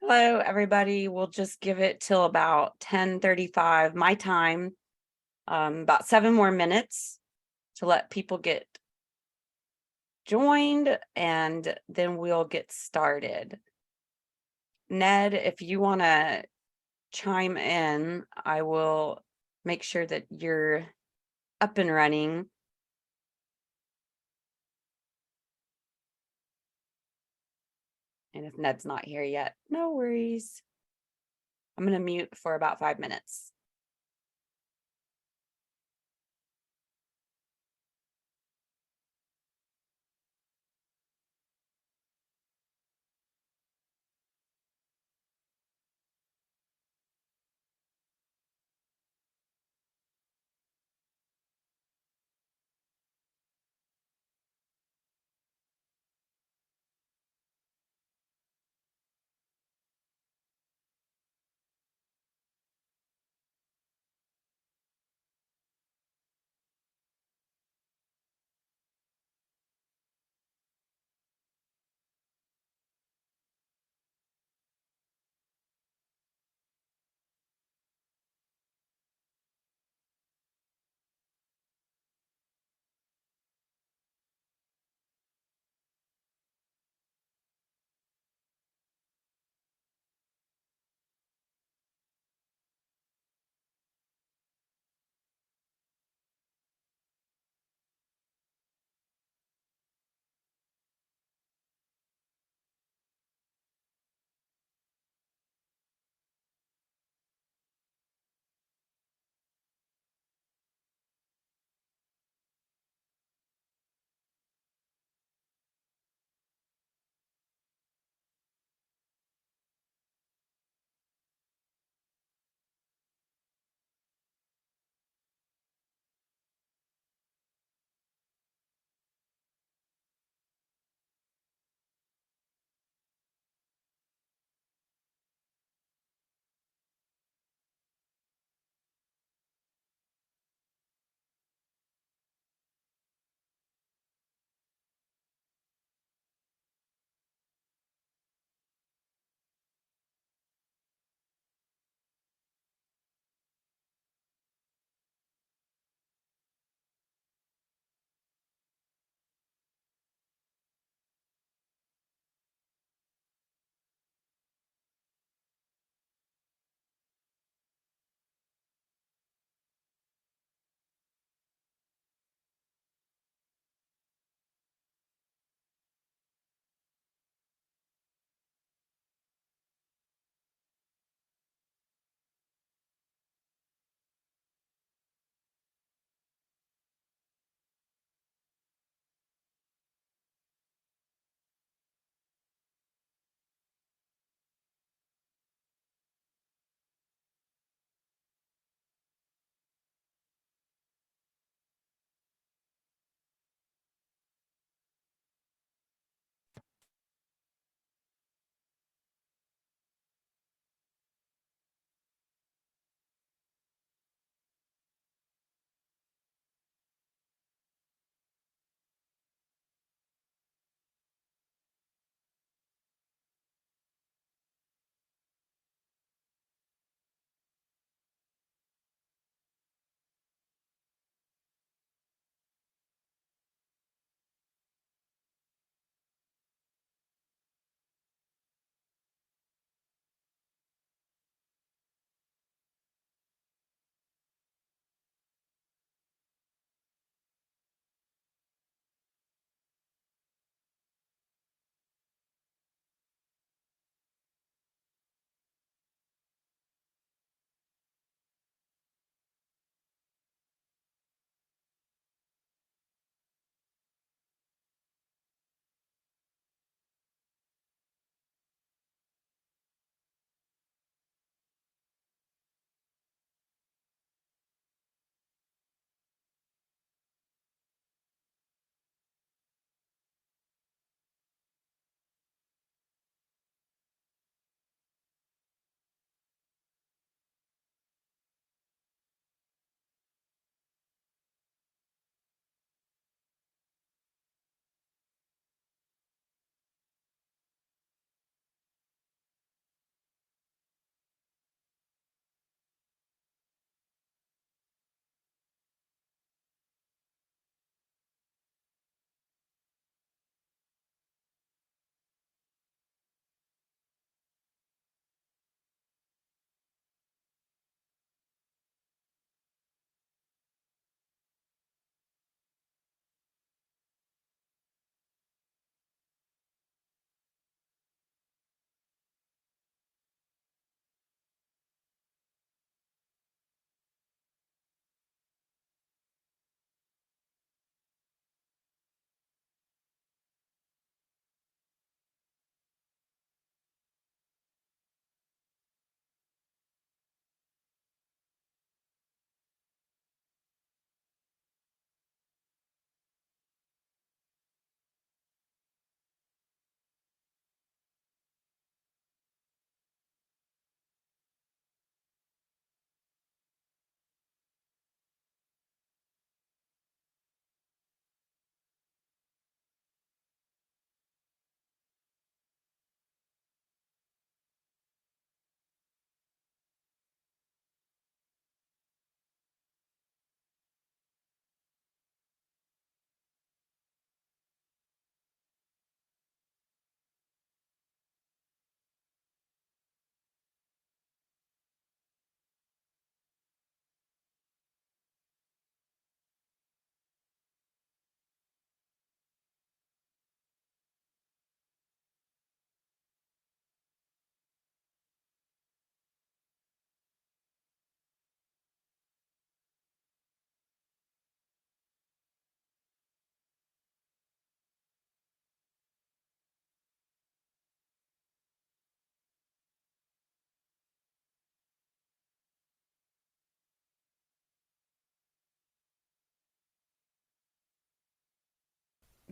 Hello, everybody. We'll just give it till about 10:35 my time, about 7 more minutes to let people get joined, and then we'll get started. Ned, if you want to chime in, I will make sure that you're up and running. And if Ned's not here yet, no worries. I'm going to mute for about 5 minutes.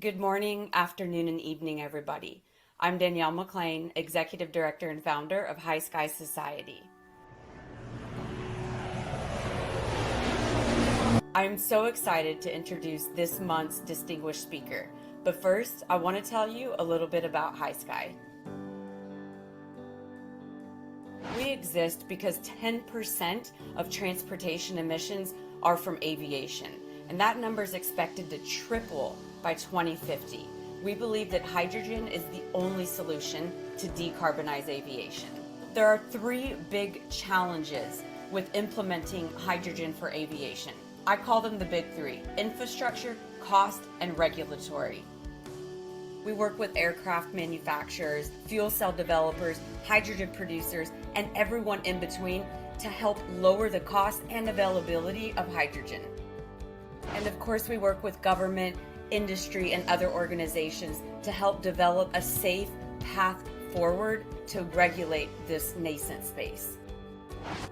Good morning, afternoon, and evening, everybody. I'm Danielle McLean, Executive Director and founder of HYSKY Society. I'm so excited to introduce this month's distinguished speaker. But first, I want to tell you a little bit about HYSKY. We exist because 10% of transportation emissions are from aviation, and that number is expected to triple by 2050. We believe that hydrogen is the only solution to decarbonize aviation. There are three big challenges with implementing hydrogen for aviation. I call them the big three: infrastructure, cost, and regulatory. We work with aircraft manufacturers, fuel cell developers, hydrogen producers, and everyone in between to help lower the cost and availability of hydrogen. And of course, we work with government, industry, and other organizations to help develop a safe path forward to regulate this nascent space.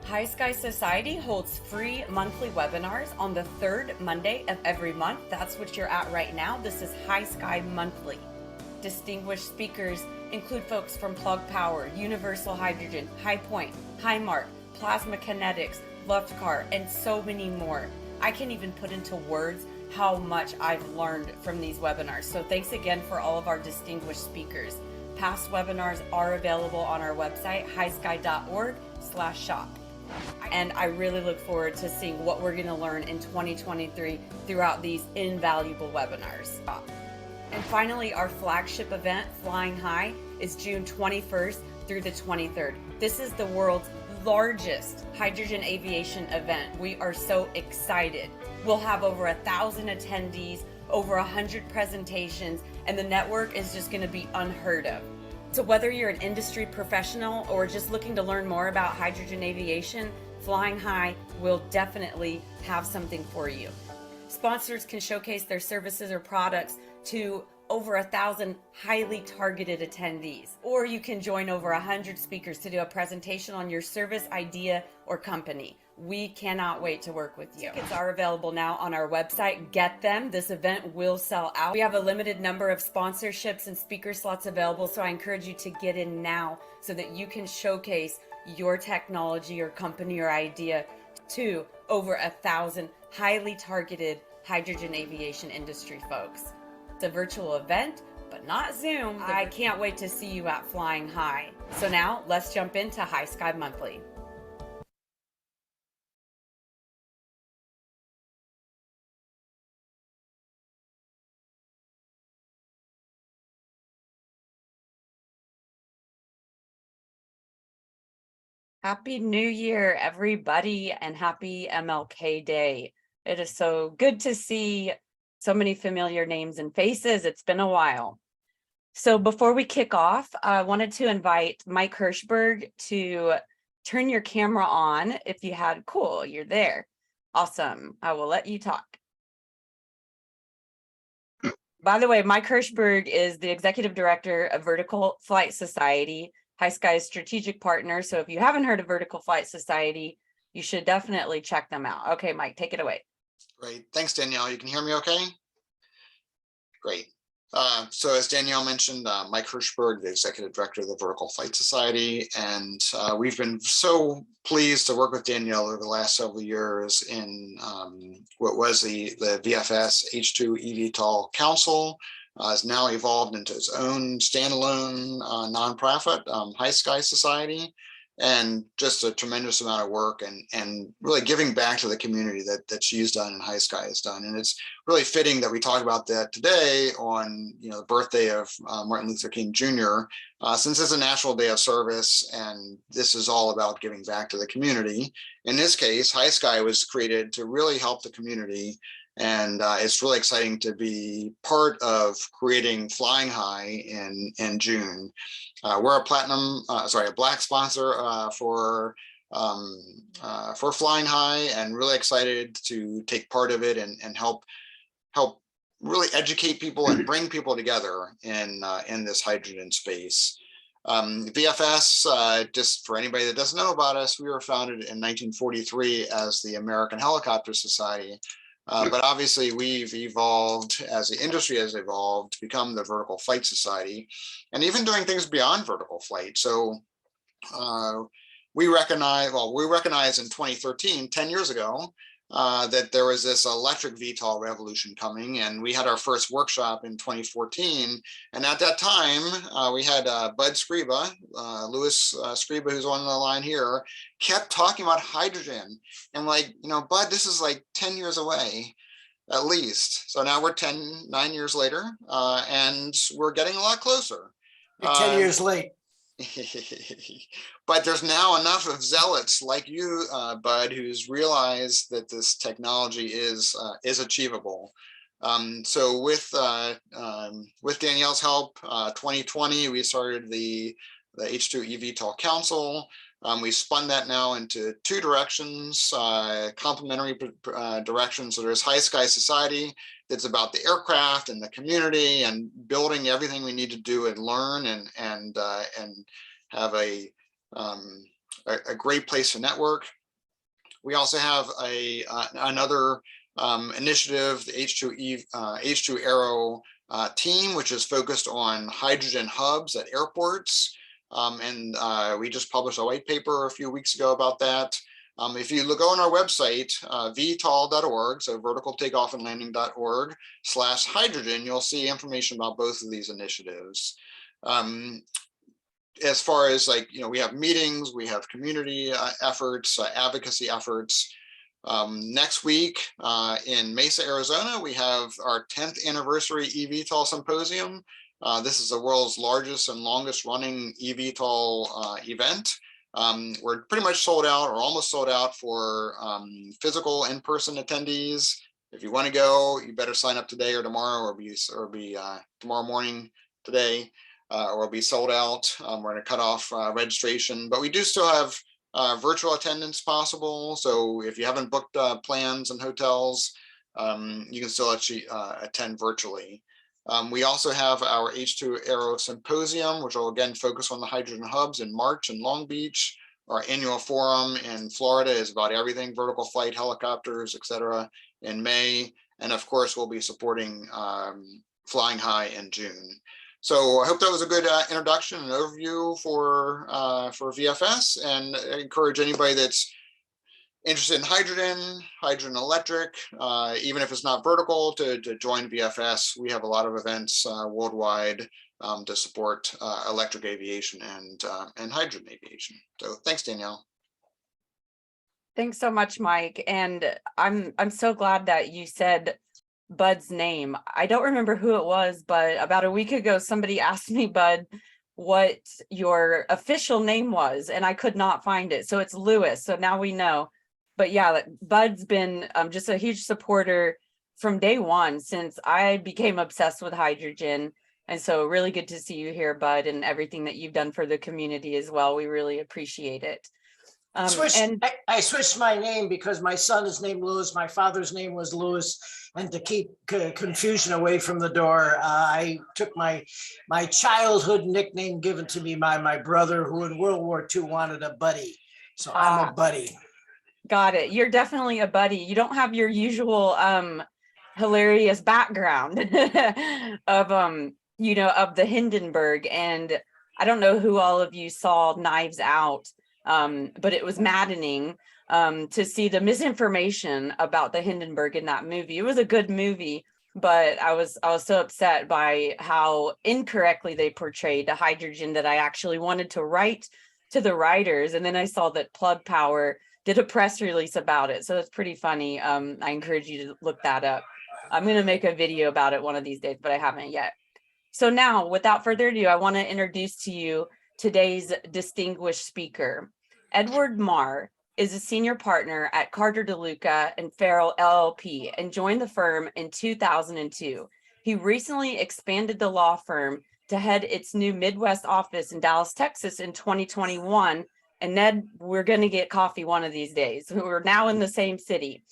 HYSKY Society holds free monthly webinars on the third Monday of every month. That's what you're at right now. This is HYSKY Monthly. Distinguished speakers include folks from Plug Power, Universal Hydrogen, High Point, Highmark, Plasma Kinetics, Luftcar, and so many more. I can't even put into words how much I've learned from these webinars. So thanks again for all of our distinguished speakers. Past webinars are available on our website, hysky.org/shop. And I really look forward to seeing what we're going to learn in 2023 throughout these invaluable webinars. And finally, our flagship event, Flying High, is June 21st through the 23rd. This is the world's largest hydrogen aviation event. We are so excited. We'll have over 1,000 attendees, over 100 presentations, and the network is just going to be unheard of. So whether you're an industry professional or just looking to learn more about hydrogen aviation, Flying High will definitely have something for you. Sponsors can showcase their services or products to over 1,000 highly targeted attendees, or you can join over 100 speakers to do a presentation on your service, idea, or company. We cannot wait to work with you. Tickets are available now on our website. Get them. This event will sell out. We have a limited number of sponsorships and speaker slots available, so I encourage you to get in now so that you can showcase your technology or company or idea to over 1,000 highly targeted hydrogen aviation industry folks. It's a virtual event, but not Zoom. I can't wait to see you at Flying High. So now let's jump into HYSKY Monthly. Happy New Year, everybody, and happy MLK Day. It is so good to see so many familiar names and faces. It's been a while. So before we kick off, I wanted to invite Mike Hirschberg to turn your camera on if you had. Cool, you're there. Awesome. I will let you talk. By the way, Mike Hirschberg is the Executive Director of Vertical Flight Society, HYSKY's strategic partner. So if you haven't heard of Vertical Flight Society, you should definitely check them out. Okay, Mike, take it away. Great. Thanks, Danielle. You can hear me okay? Great. So as Danielle mentioned, Mike Hirschberg, the Executive Director of the Vertical Flight Society, and we've been so pleased to work with Danielle over the last several years in what was the VFS H2 eVTOL Council. Has now evolved into its own standalone nonprofit, HYSKY Society, and just a tremendous amount of work and really giving back to the community that she's done and HYSKY has done. And it's really fitting that we talk about that today on the birthday of Martin Luther King Jr. Since it's a national day of service, and this is all about giving back to the community. In this case, HYSKY was created to really help the community. And it's really exciting to be part of creating Flying High in June. We're a black sponsor for Flying High, and really excited to take part of it and help really educate people and bring people together in this hydrogen space. VFS, just for anybody that doesn't know about us, we were founded in 1943 as the American Helicopter Society. But obviously we've evolved as the industry has evolved to become the Vertical Flight Society, and even doing things beyond vertical flight. So we recognized in 2013, 10 years ago, that there was this electric VTOL revolution coming, and we had our first workshop in 2014. And at that time, we had Bud Scriba, Louis Scriba, who's on the line here, kept talking about hydrogen. And like, Bud, this is like 10 years away, at least. So now we're 9 years later, and we're getting a lot closer. You're 10 years late. But there's now enough of zealots like you, Bud, who's realized that this technology is achievable. So with Danielle's help, 2020 we started the H2 eVTOL Council. We spun that now into two directions, complementary directions. So there's HYSKY Society, that's about the aircraft and the community and building everything we need to do and learn and have a great place to network. We also have another initiative, the H2 Aero team, which is focused on hydrogen hubs at airports. We just published a white paper a few weeks ago about that. If you go on our website, vtol.org, so vertical takeoff and landing.org/hydrogen, you'll see information about both of these initiatives. As far as we have meetings, we have community efforts, advocacy efforts. Next week in Mesa, Arizona, we have our 10th anniversary eVTOL Symposium. This is the world's largest and longest running eVTOL event. We're pretty much sold out or almost sold out for physical in-person attendees. If you want to go, you better sign up today or tomorrow, or be tomorrow morning today, or it'll be sold out. We're going to cut off registration, but we do still have virtual attendance possible. So if you haven't booked plans and hotels, you can still actually attend virtually. We also have our H2 Aero Symposium, which will again focus on the hydrogen hubs in March in Long Beach. Our annual forum in Florida is about everything vertical flight, helicopters, etc. in May. And of course, we'll be supporting Flying High in June. So I hope that was a good introduction and overview for VFS, and I encourage anybody that's interested in hydrogen electric, even if it's not vertical, to join VFS. We have a lot of events worldwide to support electric aviation and hydrogen aviation. So thanks, Danielle. Thanks so much, Mike. And I'm so glad that you said Bud's name. I don't remember who it was, but about a week ago, somebody asked me, Bud, what your official name was, and I could not find it. So it's Lewis. So now we know. But yeah, Bud's been just a huge supporter from day one since I became obsessed with hydrogen. And so really good to see you here, Bud, and everything that you've done for the community as well. We really appreciate it. I switched my name because my son is named Lewis. My father's name was Lewis. And to keep confusion away from the door, I took my childhood nickname given to me by my brother, who in World War II wanted a buddy. So I'm a buddy. Got it. You're definitely a buddy. You don't have your usual hilarious background of of the Hindenburg. And I don't know who all of you saw Knives Out, but it was maddening to see the misinformation about the Hindenburg in that movie. It was a good movie, but I was so upset by how incorrectly they portrayed the hydrogen that I actually wanted to write to the writers. And then I saw that Plug Power did a press release about it. So it's pretty funny. I encourage you to look that up. I'm going to make a video about it one of these days, but I haven't yet. So now, without further ado, I want to introduce to you today's distinguished speaker. Edward Marr is a senior partner at Carter DeLuca and Farrell LLP and joined the firm in 2002. He recently expanded the law firm to head its new Midwest office in Dallas, Texas in 2021. And Ned, we're going to get coffee one of these days. We're now in the same city.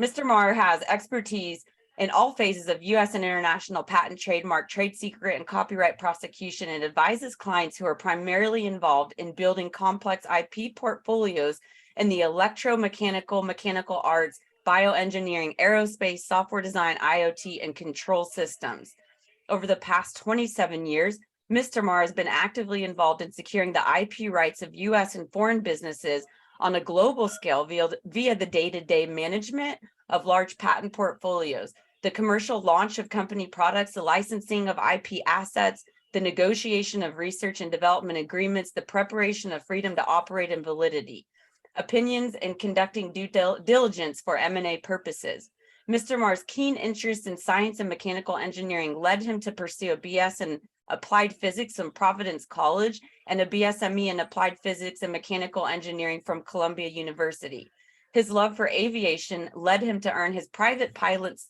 Mr. Marr has expertise in all phases of U.S. and international patent, trademark, trade secret, and copyright prosecution, and advises clients who are primarily involved in building complex IP portfolios in the electromechanical, mechanical arts, bioengineering, aerospace, software design, IoT, and control systems. Over the past 27 years, Mr. Meagher has been actively involved in securing the IP rights of U.S. and foreign businesses on a global scale via the day-to-day management of large patent portfolios, the commercial launch of company products, the licensing of IP assets, the negotiation of research and development agreements, the preparation of freedom to operate and validity, opinions, and conducting due diligence for M&A purposes. Mr. Meagher's keen interest in science and mechanical engineering led him to pursue a BS in applied physics from Providence College and a BSME in applied physics and mechanical engineering from Columbia University. His love for aviation led him to earn his private pilot's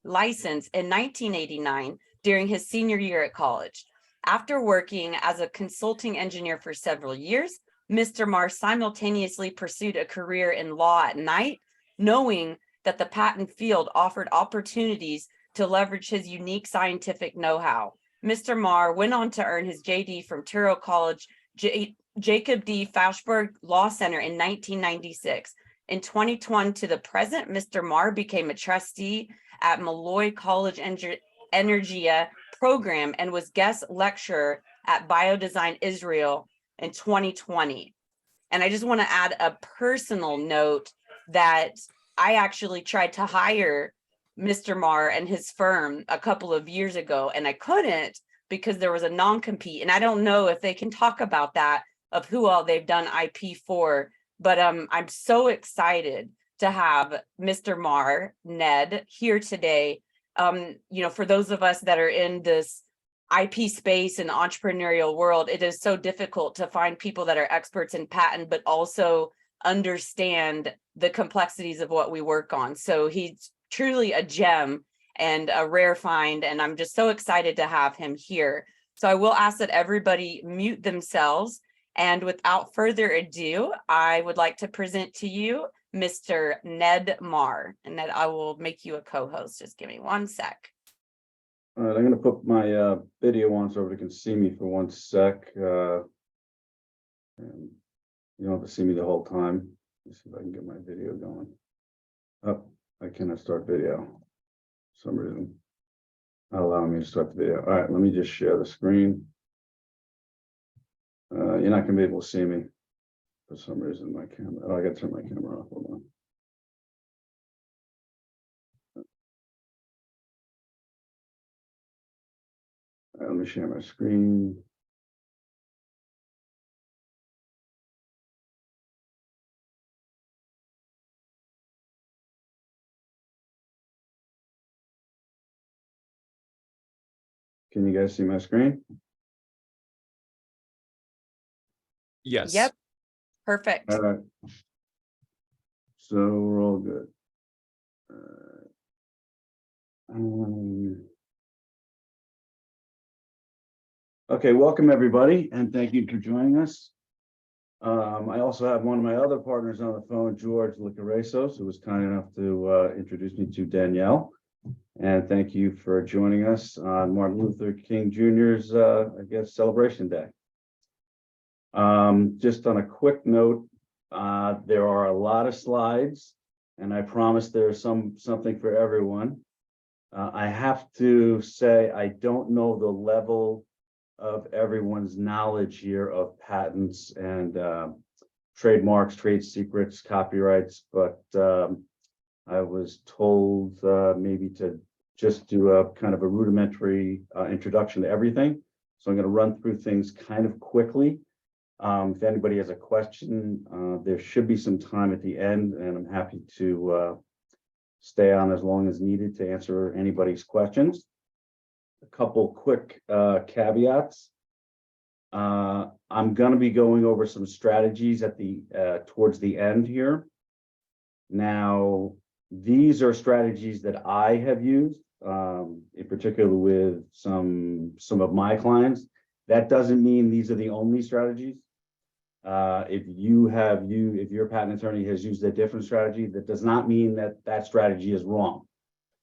license in 1989 during his senior year at college. After working as a consulting engineer for several years, Mr. Meagher simultaneously pursued a career in law at night, knowing that the patent field offered opportunities to leverage his unique scientific know-how. Mr. Meagher went on to earn his JD from Touro College Jacob D. Fauschberg Law Center in 1996. In 2020 to the present, Mr. Meagher became a trustee at Malloy College Energia program and was guest lecturer at Biodesign Israel in 2020. And I just want to add a personal note that I actually tried to hire Mr. Meagher and his firm a couple of years ago, and I couldn't because there was a non-compete. And I don't know if they can talk about that, of who all they've done IP for, but I'm so excited to have Mr. Meagher, Ned, here today. For those of us that are in this IP space and entrepreneurial world, it is so difficult to find people that are experts in patent, but also understand the complexities of what we work on. So he's truly a gem and a rare find, and I'm just so excited to have him here. So I will ask that everybody mute themselves. And without further ado, I would like to present to you Mr. Ned Meagher. And Ned, I will make you a co-host. Just give me 1 sec. All right, I'm going to put my video on so everybody can see me for 1 sec. And you don't have to see me the whole time. Let's see if I can get my video going. Oh, I cannot start video for some reason. Not allowing me to start the video. All right, let me just share the screen. You're not going to be able to see me for some reason. My camera. Oh, I got to turn my camera off. Hold on. All right, let me share my screen. Can you guys see my screen? Yes. Yep. Perfect. All right. So we're all good. Okay, welcome everybody, and thank you for joining us. I also have one of my other partners on the phone, George Licaresos, who was kind enough to introduce me to Danielle. And thank you for joining us on Martin Luther King Jr.'s, celebration day. Just on a quick note, there are a lot of slides, and I promise there's something for everyone. I have to say I don't know the level of everyone's knowledge here of patents and trademarks, trade secrets, copyrights, but I was told maybe to just do a kind of a rudimentary introduction to everything. So I'm going to run through things kind of quickly. If anybody has a question, there should be some time at the end, and I'm happy to stay on as long as needed to answer anybody's questions. A couple quick caveats. I'm going to be going over some strategies at the towards the end here. Now, these are strategies that I have used, in particular with some of my clients. That doesn't mean these are the only strategies. If your patent attorney has used a different strategy, that does not mean that strategy is wrong.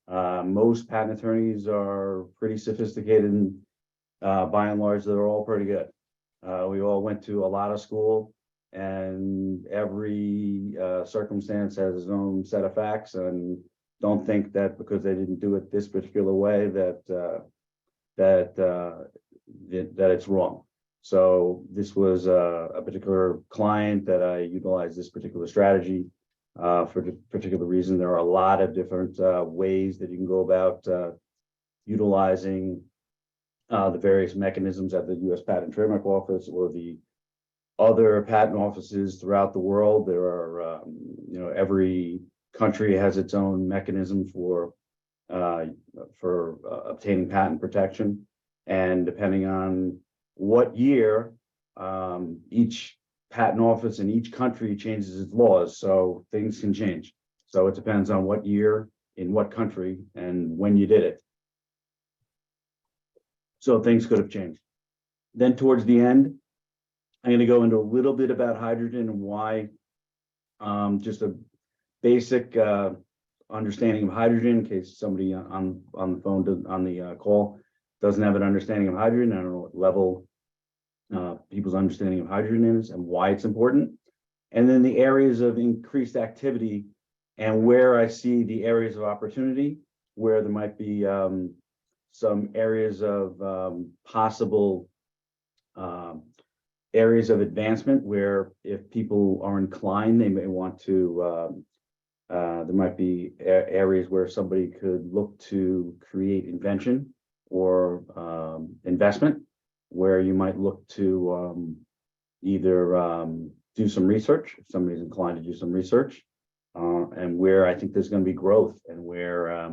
Most patent attorneys are pretty sophisticated, and by and large, they're all pretty good. We all went to a lot of school. and every circumstance has its own set of facts, and don't think that because they didn't do it this particular way that it's wrong. So this was a particular client that I utilized this particular strategy for the particular reason. There are a lot of different ways that you can go about utilizing the various mechanisms at the U.S. Patent and Trademark Office or the other patent offices throughout the world. There are, every country has its own mechanism for obtaining patent protection, and depending on what year, each patent office in each country changes its laws, so things can change. So it depends on what year, in what country, and when you did it. So things could have changed. Then towards the end, I'm going to go into a little bit about hydrogen and why, just a basic understanding of hydrogen in case somebody on the phone, on the call, doesn't have an understanding of hydrogen. I don't know what level people's understanding of hydrogen is and why it's important. And then the areas of increased activity and where I see the areas of opportunity, where there might be some areas of possible areas of advancement where if people are inclined, they may want to, there might be areas where somebody could look to create invention or investment, where you might look to either do some research, if somebody's inclined to do some research, and where I think there's going to be growth, and where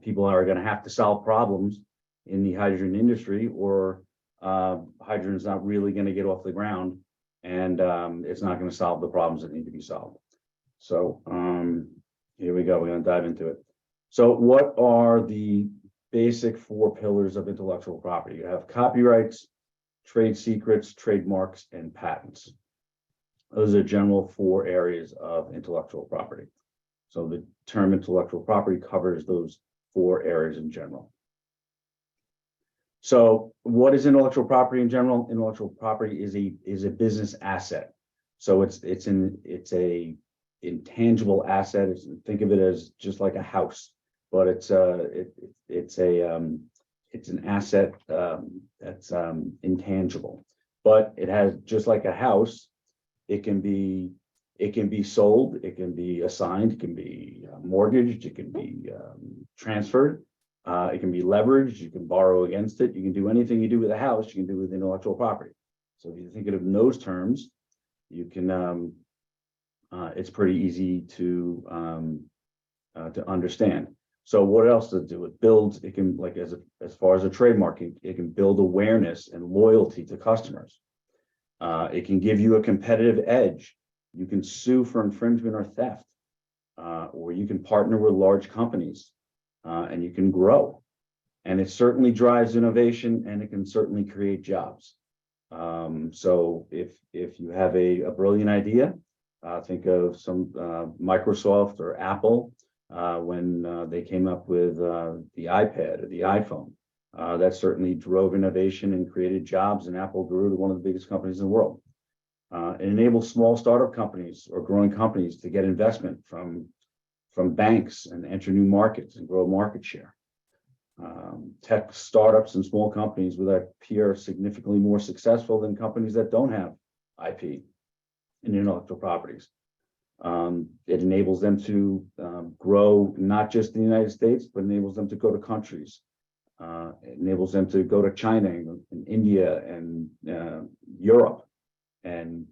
people are going to have to solve problems in the hydrogen industry, or hydrogen is not really going to get off the ground, and it's not going to solve the problems that need to be solved. So here we go. We're going to dive into it. So what are the basic 4 pillars of intellectual property? You have copyrights, trade secrets, trademarks, and patents. Those are general 4 areas of intellectual property. So the term intellectual property covers those 4 areas in general. So what is intellectual property in general? Intellectual property is a business asset. So it's a intangible asset. Think of it as just like a house, but it's an asset that's intangible. But it has, just like a house, it can be sold, it can be assigned, it can be mortgaged, it can be transferred, it can be leveraged, you can borrow against it, you can do anything you do with a house, you can do with intellectual property. So if you think of it in those terms, you can, it's pretty easy to understand. So what else does it do? It builds, it can, like as far as a trademark, it can build awareness and loyalty to customers. It can give you a competitive edge. You can sue for infringement or theft, or you can partner with large companies, and you can grow. And it certainly drives innovation, and it can certainly create jobs. So if you have a brilliant idea, think of some Microsoft or Apple when they came up with the iPad or the iPhone. That certainly drove innovation and created jobs, and Apple grew to one of the biggest companies in the world. It enables small startup companies or growing companies to get investment from banks and enter new markets and grow market share. Tech startups and small companies with IP are significantly more successful than companies that don't have IP and intellectual properties. It enables them to grow not just in the United States, but enables them to go to countries. It enables them to go to China and India and Europe and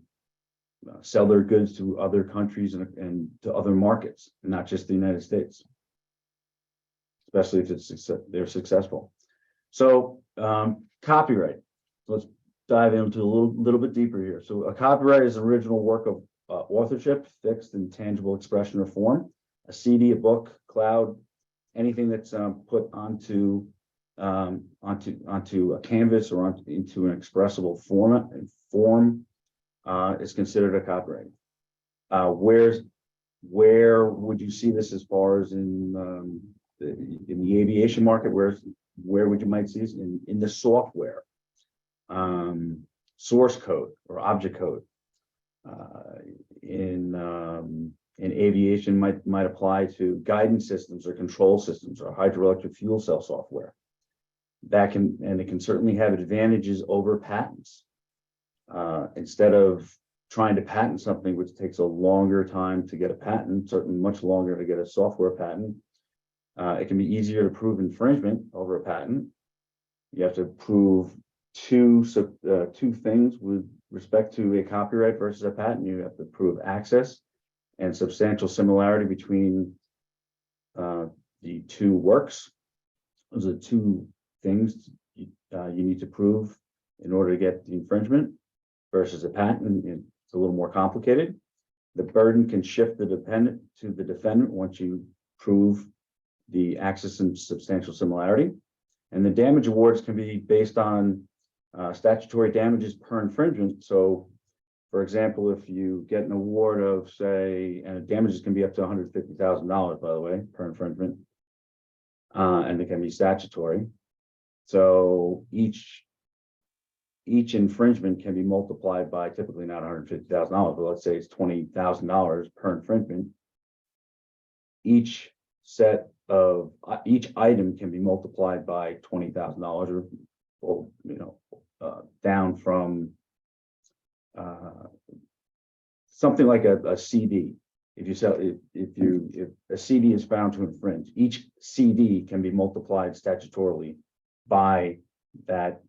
sell their goods to other countries and to other markets, not just the United States, especially if they're successful. So copyright. Let's dive into a little bit deeper here. So a copyright is an original work of authorship, fixed and tangible expression or form. A CD, a book, cloud, anything that's put onto a canvas or into an expressible form is considered a copyright. Where would you see this as far as in the aviation market? Where would you might see this in the software, source code or object code? In aviation might apply to guidance systems or control systems or hydroelectric fuel cell software. It can certainly have advantages over patents. Instead of trying to patent something which takes a longer time to get a patent, certainly much longer to get a software patent, it can be easier to prove infringement over a patent. You have to prove two things with respect to a copyright versus a patent. You have to prove access and substantial similarity between the two works. Those are two things you need to prove in order to get the infringement versus a patent. It's a little more complicated. The burden can shift to the defendant once you prove the access and substantial similarity. And the damage awards can be based on statutory damages per infringement. So, for example, if you get an award of, say, and damages can be up to $150,000, by the way, per infringement, and it can be statutory. So each infringement can be multiplied by, typically not $150,000, but let's say it's $20,000 per infringement. Each item can be multiplied by $20,000, or down from something like a CD. If a CD is found to infringe, each CD can be multiplied statutorily by that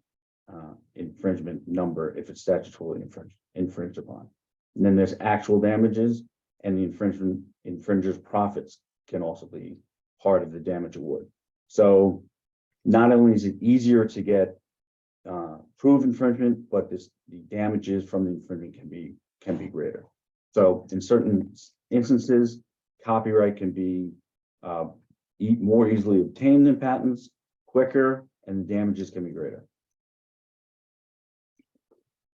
infringement number if it's statutorily infringed upon. And then there's actual damages, and the infringer's profits can also be part of the damage award. So not only is it easier to get prove infringement, but the damages from the infringement can be greater. So in certain instances, copyright can be more easily obtained than patents, quicker, and the damages can be greater.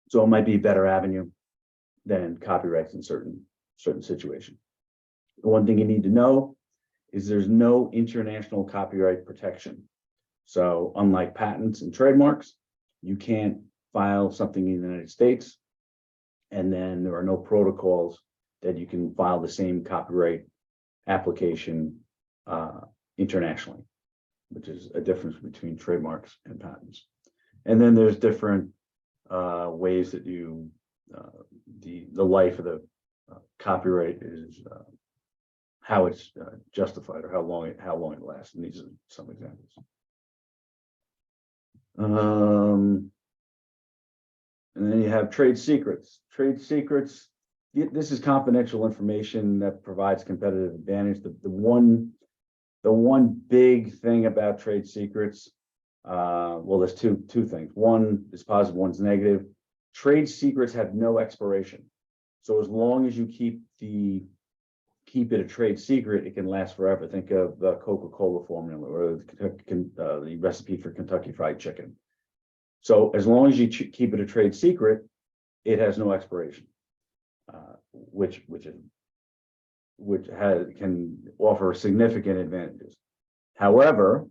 So it might be a better avenue than copyrights in certain situations. The one thing you need to know is there's no international copyright protection. So unlike patents and trademarks, you can't file something in the United States, and then there are no protocols that you can file the same copyright application internationally, which is a difference between trademarks and patents. And then there's different ways that you the life of the copyright is how it's justified, or how long it lasts. And these are some examples. And then you have trade secrets. Trade secrets, this is confidential information that provides competitive advantage. The one big thing about trade secrets, well, there's two things. One is positive, one's negative. Trade secrets have no expiration. So as long as you keep it a trade secret, it can last forever. Think of the Coca-Cola formula, or the recipe for Kentucky Fried Chicken. So as long as you keep it a trade secret, it has no expiration, which can offer significant advantages. However,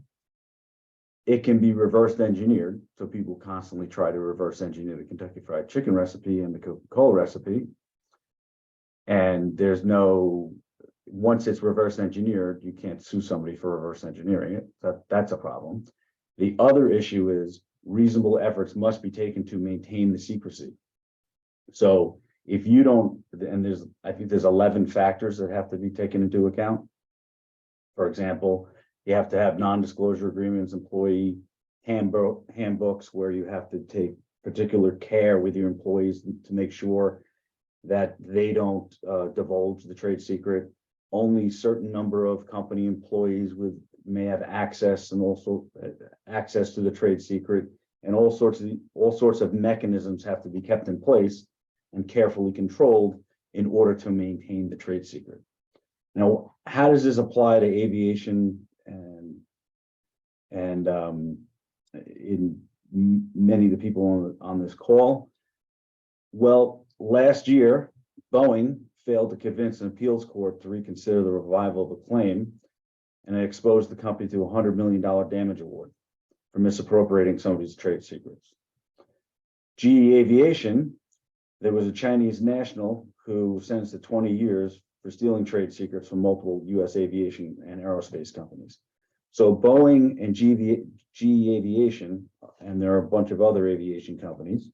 it can be reverse engineered. So people constantly try to reverse engineer the Kentucky Fried Chicken recipe and the Coca-Cola recipe. And once it's reverse engineered, you can't sue somebody for reverse engineering it. That's a problem. The other issue is reasonable efforts must be taken to maintain the secrecy. So if you don't, and I think there's 11 factors that have to be taken into account. For example, you have to have non-disclosure agreements, employee handbooks, where you have to take particular care with your employees to make sure that they don't divulge the trade secret. Only certain number of company employees may have access, and also access to the trade secret, and all sorts of mechanisms have to be kept in place and carefully controlled in order to maintain the trade secret. Now, how does this apply to aviation and in many of the people on this call? Well, last year, Boeing failed to convince an appeals court to reconsider the revival of a claim, and it exposed the company to a $100 million damage award for misappropriating some of its trade secrets. GE Aviation there was a Chinese national who was sentenced to 20 years for stealing trade secrets from multiple US aviation and aerospace companies. So Boeing and GE Aviation, and there are a bunch of other aviation companies,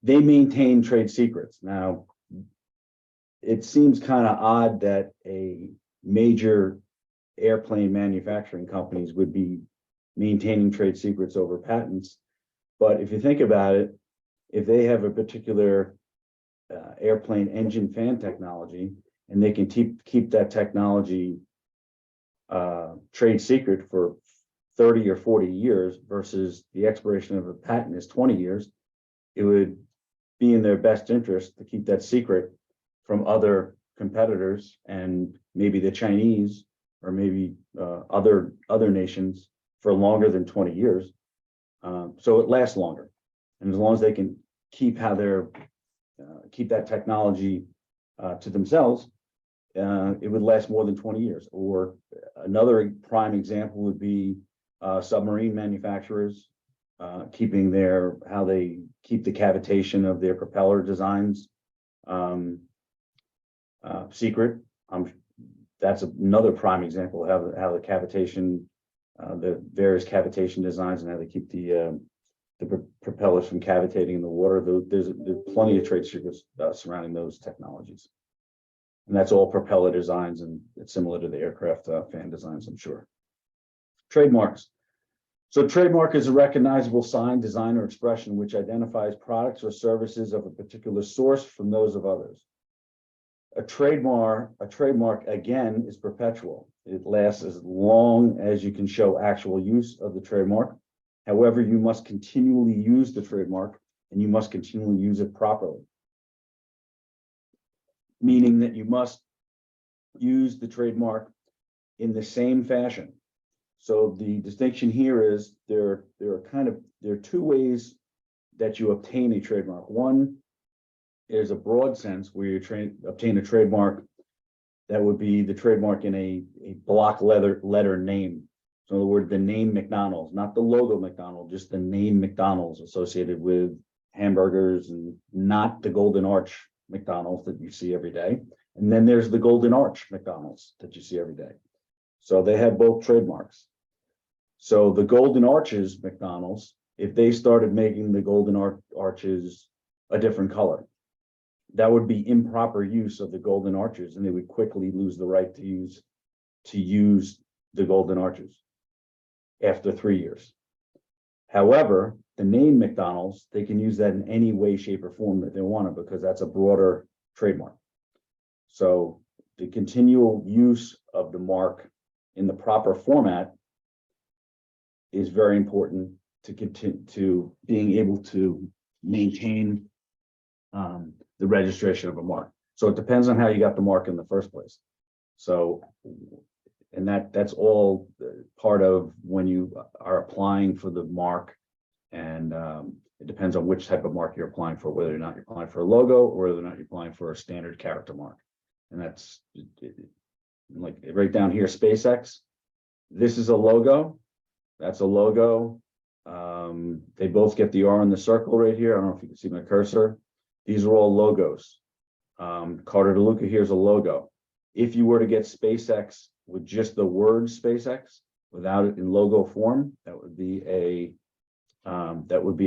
they maintain trade secrets. Now, it seems kind of odd that a major airplane manufacturing companies would be maintaining trade secrets over patents. But if you think about it, if they have a particular airplane engine fan technology and they can keep that technology trade secret for 30 or 40 years versus the expiration of a patent is 20 years, it would be in their best interest to keep that secret from other competitors and maybe the Chinese or maybe other nations for longer than 20 years. So it lasts longer. And as long as they can keep keep that technology to themselves, it would last more than 20 years. Or another prime example would be submarine manufacturers keeping how they keep the cavitation of their propeller designs secret. That's another prime example of how the cavitation, the various cavitation designs and how they keep the propellers from cavitating in the water. There's plenty of trade secrets surrounding those technologies. And that's all propeller designs, and it's similar to the aircraft fan designs, I'm sure. Trademarks. So trademark is a recognizable sign, design, or expression which identifies products or services of a particular source from those of others. A trademark again is perpetual. It lasts as long as you can show actual use of the trademark. However, you must continually use the trademark and you must continually use it properly. Meaning that you must use the trademark in the same fashion. So the distinction here is there are two ways that you obtain a trademark. One, there's a broad sense where you obtain a trademark that would be the trademark in a block letter name. So in other words, the name McDonald's, not the logo McDonald's, just the name McDonald's associated with hamburgers, and not the Golden Arch McDonald's that you see every day. And then there's the Golden Arch McDonald's that you see every day. So they have both trademarks. So the Golden Arches McDonald's, if they started making the Golden Arches a different color, that would be improper use of the Golden Arches, and they would quickly lose the right to use the Golden Arches after 3 years. However, the name McDonald's, they can use that in any way, shape, or form that they want to, because that's a broader trademark. So the continual use of the mark in the proper format is very important to continue to being able to maintain the registration of a mark. So it depends on how you got the mark in the first place. So, and that's all part of when you are applying for the mark, and it depends on which type of mark you're applying for, whether or not you're applying for a logo or whether or not you're applying for a standard character mark. And that's like right down here, SpaceX. This is a logo. That's a logo. They both get the R in the circle right here. I don't know if you can see my cursor. These are all logos. Carter DeLuca, here's a logo. If you were to get SpaceX with just the word SpaceX without it in logo form, that would be a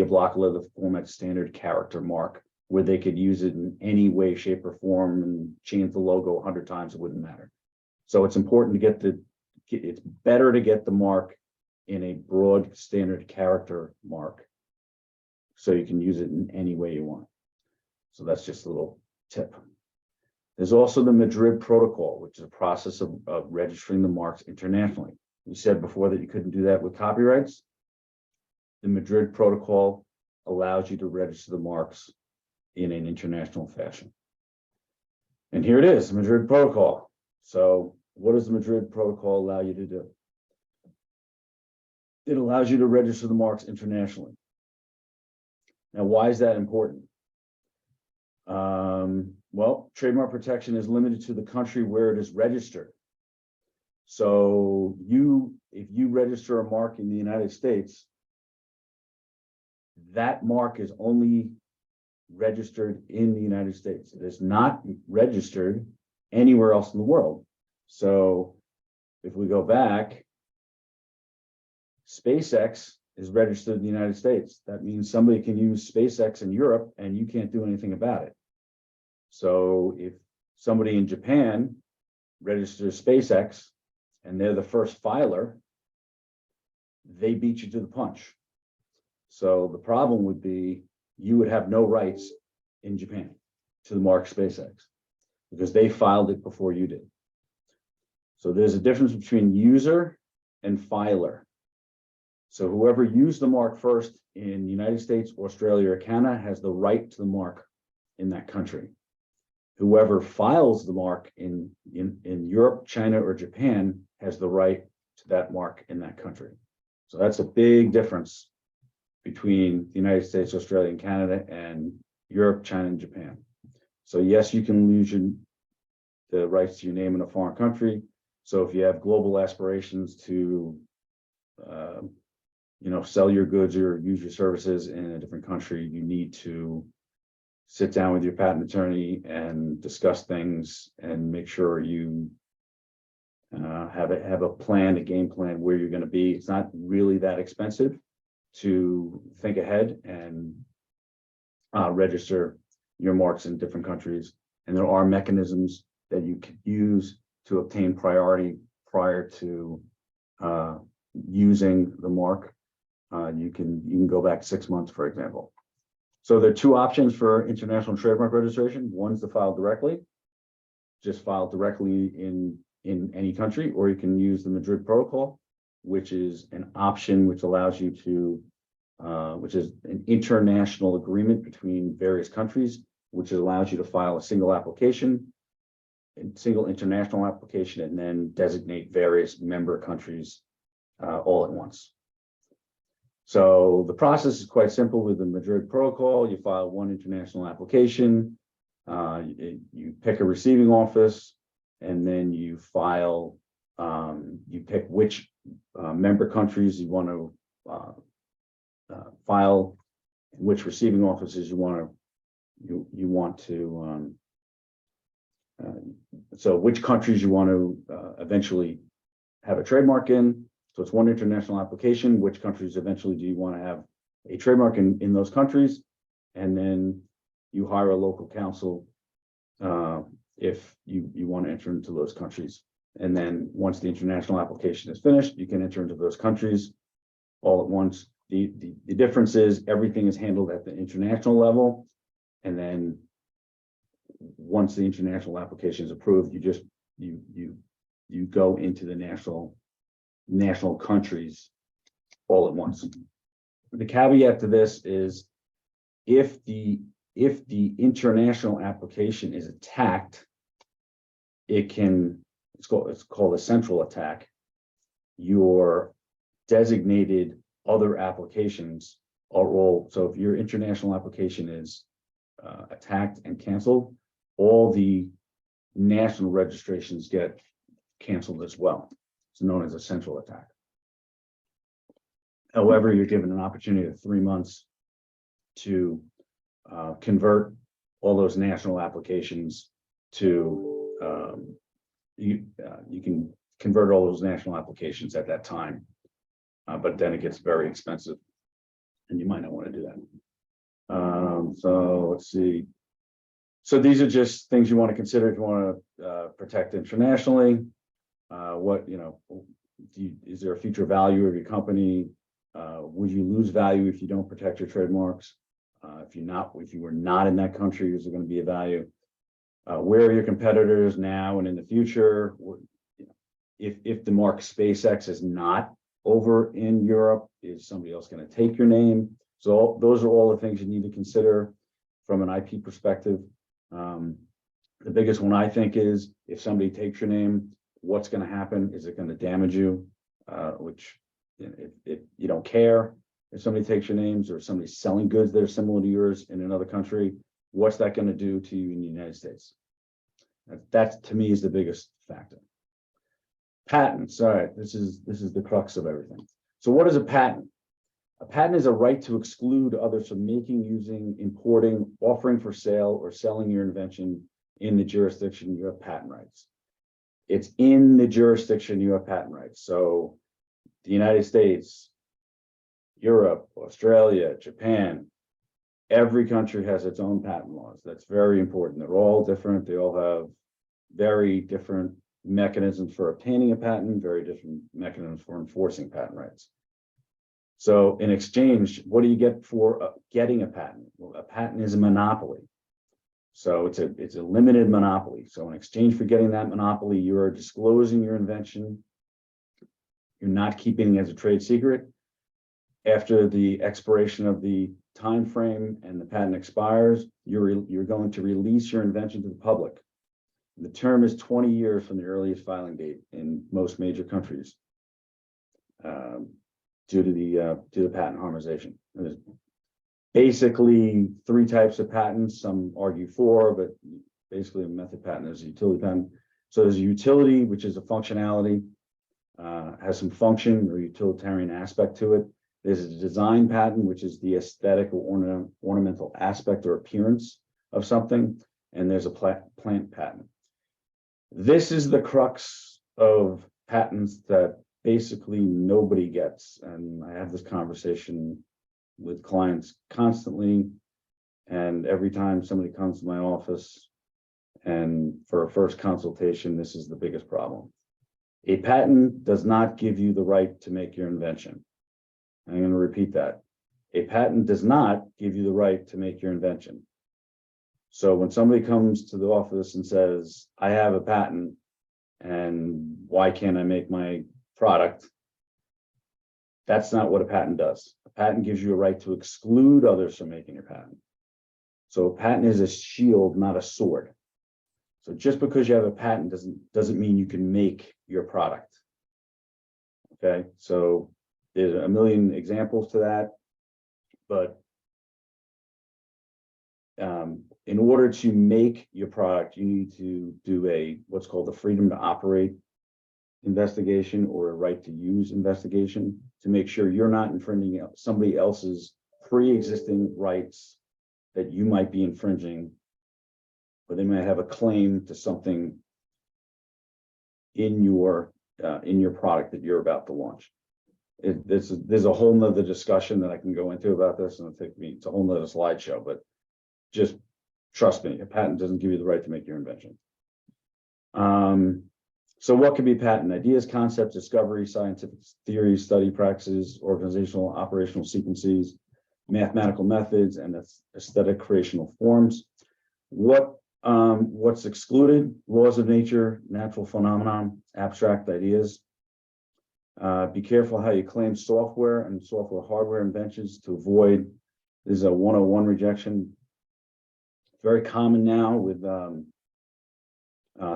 block letter format standard character mark where they could use it in any way, shape, or form and change the logo 100 times. It wouldn't matter. So it's important to it's better to get the mark in a broad standard character mark so you can use it in any way you want. So that's just a little tip. There's also the Madrid Protocol, which is a process of registering the marks internationally. We said before that you couldn't do that with copyrights. The Madrid Protocol allows you to register the marks in an international fashion. And here it is, the Madrid Protocol. So what does the Madrid Protocol allow you to do? It allows you to register the marks internationally. Now, why is that important? Well, trademark protection is limited to the country where it is registered. So if you register a mark in the United States, that mark is only registered in the United States. It is not registered anywhere else in the world. So if we go back, SpaceX is registered in the United States. That means somebody can use SpaceX in Europe and you can't do anything about it. So if somebody in Japan registers SpaceX and they're the first filer, they beat you to the punch. So the problem would be you would have no rights in Japan to the mark SpaceX because they filed it before you did. So there's a difference between user and filer. So whoever used the mark first in the United States, Australia, or Canada has the right to the mark in that country. Whoever files the mark in Europe, China, or Japan has the right to that mark in that country. So that's a big difference between the United States, Australia, and Canada, and Europe, China, and Japan. So yes, you can lose the rights to your name in a foreign country. So if you have global aspirations to sell your goods or use your services in a different country, you need to sit down with your patent attorney and discuss things and make sure you have a plan, a game plan where you're going to be. It's not really that expensive to think ahead and register your marks in different countries. And there are mechanisms that you can use to obtain priority prior to using the mark. You can go back 6 months, for example. So there are two options for international trademark registration. One's to file directly, just file directly in any country, or you can use the Madrid Protocol, which is an option which allows you to, which is an international agreement between various countries, which allows you to file a single application, a single international application, and then designate various member countries all at once. So the process is quite simple with the Madrid Protocol. You file one international application, you pick a receiving office, and then you file, you pick which member countries you want to file, which receiving offices you want to, so which countries you want to eventually have a trademark in. So it's one international application. Which countries eventually do you want to have a trademark in those countries? And then you hire a local counsel if you want to enter into those countries. And then once the international application is finished, you can enter into those countries all at once. The difference is everything is handled at the international level. And then once the international application is approved, you go into the national countries all at once. The caveat to this is if the international application is attacked, it's called a central attack. Your designated other applications are all, so if your international application is attacked and canceled, all the national registrations get canceled as well. It's known as a central attack. However, you're given an opportunity of 3 months to convert all those national applications to, you can convert all those national applications at that time, but then it gets very expensive and you might not want to do that. So let's see. So these are just things you want to consider if you want to protect internationally. Is there a future value of your company? Would you lose value if you don't protect your trademarks? If you were not in that country, is there going to be a value? Where are your competitors now and in the future? If the mark SpaceX is not over in Europe, is somebody else going to take your name? So those are all the things you need to consider from an IP perspective. The biggest one I think is if somebody takes your name, what's going to happen? Is it going to damage you? Which if you don't care if somebody takes your names or somebody's selling goods that are similar to yours in another country, what's that going to do to you in the United States? That to me is the biggest factor. Patents. All right, this is the crux of everything. So what is a patent? A patent is a right to exclude others from making, using, importing, offering for sale, or selling your invention in the jurisdiction you have patent rights. It's in the jurisdiction you have patent rights. So the United States, Europe, Australia, Japan, every country has its own patent laws. That's very important. They're all different. They all have very different mechanisms for obtaining a patent, very different mechanisms for enforcing patent rights. So in exchange, what do you get for getting a patent? Well, a patent is a monopoly. So it's a limited monopoly. So in exchange for getting that monopoly, you are disclosing your invention. You're not keeping it as a trade secret. After the expiration of the time frame and the patent expires, you're going to release your invention to the public. The term is 20 years from the earliest filing date in most major countries, due to the patent harmonization. There's basically 3 types of patents. Some argue 4, but basically a method patent is a utility patent. So there's a utility, which is a functionality, has some function or utilitarian aspect to it. There's a design patent, which is the aesthetic or ornamental aspect or appearance of something. And there's a plant patent. This is the crux of patents that basically nobody gets. And I have this conversation with clients constantly. And every time somebody comes to my office and for a first consultation, this is the biggest problem. A patent does not give you the right to make your invention. I'm going to repeat that. A patent does not give you the right to make your invention. So when somebody comes to the office and says, I have a patent and why can't I make my product? That's not what a patent does. A patent gives you a right to exclude others from making your patent. So a patent is a shield, not a sword. So just because you have a patent doesn't mean you can make your product. Okay, so there's a million examples to that, but in order to make your product, you need to do what's called a freedom to operate investigation or a right to use investigation to make sure you're not infringing somebody else's pre-existing rights that you might be infringing, or they might have a claim to something in your product that you're about to launch. There's a whole nother discussion that I can go into about this, and it's a whole nother slideshow, but just trust me, a patent doesn't give you the right to make your invention. So what can be patent? Ideas, concepts, discovery, scientific theories, study practices, organizational, operational sequences, mathematical methods, and aesthetic creational forms. What's excluded? Laws of nature, natural phenomenon, abstract ideas. Be careful how you claim software and software hardware inventions to avoid, this is a 101 rejection. Very common now with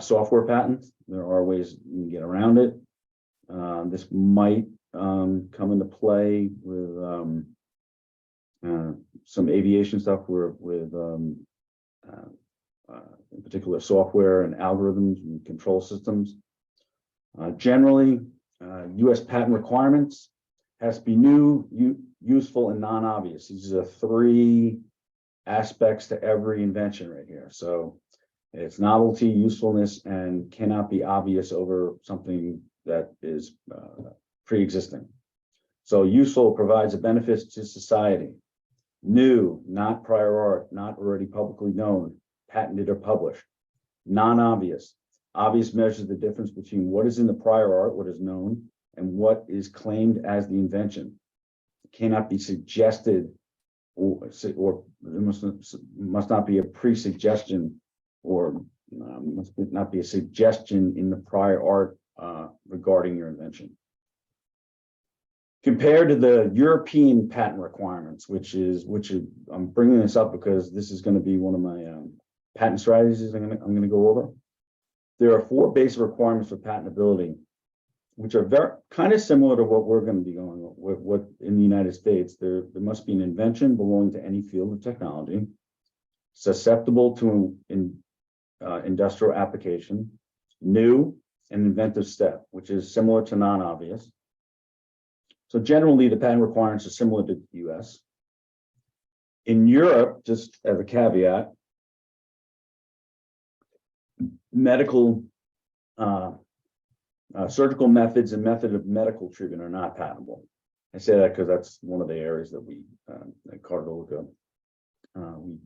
software patents. There are ways you can get around it. This might come into play with some aviation stuff with in particular software and algorithms and control systems. Generally, U.S. patent requirements has to be new, useful, and non-obvious. These are 3 aspects to every invention right here. So it's novelty, usefulness, and cannot be obvious over something that is pre-existing. So useful provides a benefit to society. New, not prior art, not already publicly known, patented or published. Non-obvious. Obvious measures the difference between what is in the prior art, what is known, and what is claimed as the invention. It cannot be suggested or there must not be a pre-suggestion or must not be a suggestion in the prior art regarding your invention. Compared to the European patent requirements, which I'm bringing this up because this is going to be one of my patent strategies I'm going to go over. There are 4 basic requirements for patentability, which are very kind of similar to what we're going to be going with. What in the United States, there must be an invention belonging to any field of technology, susceptible to industrial application, new and inventive step, which is similar to non-obvious, So generally, the patent requirements are similar to the US. In Europe, just as a caveat, medical, surgical methods and method of medical treatment are not patentable. I say that because that's one of the areas that we, at DeLuca,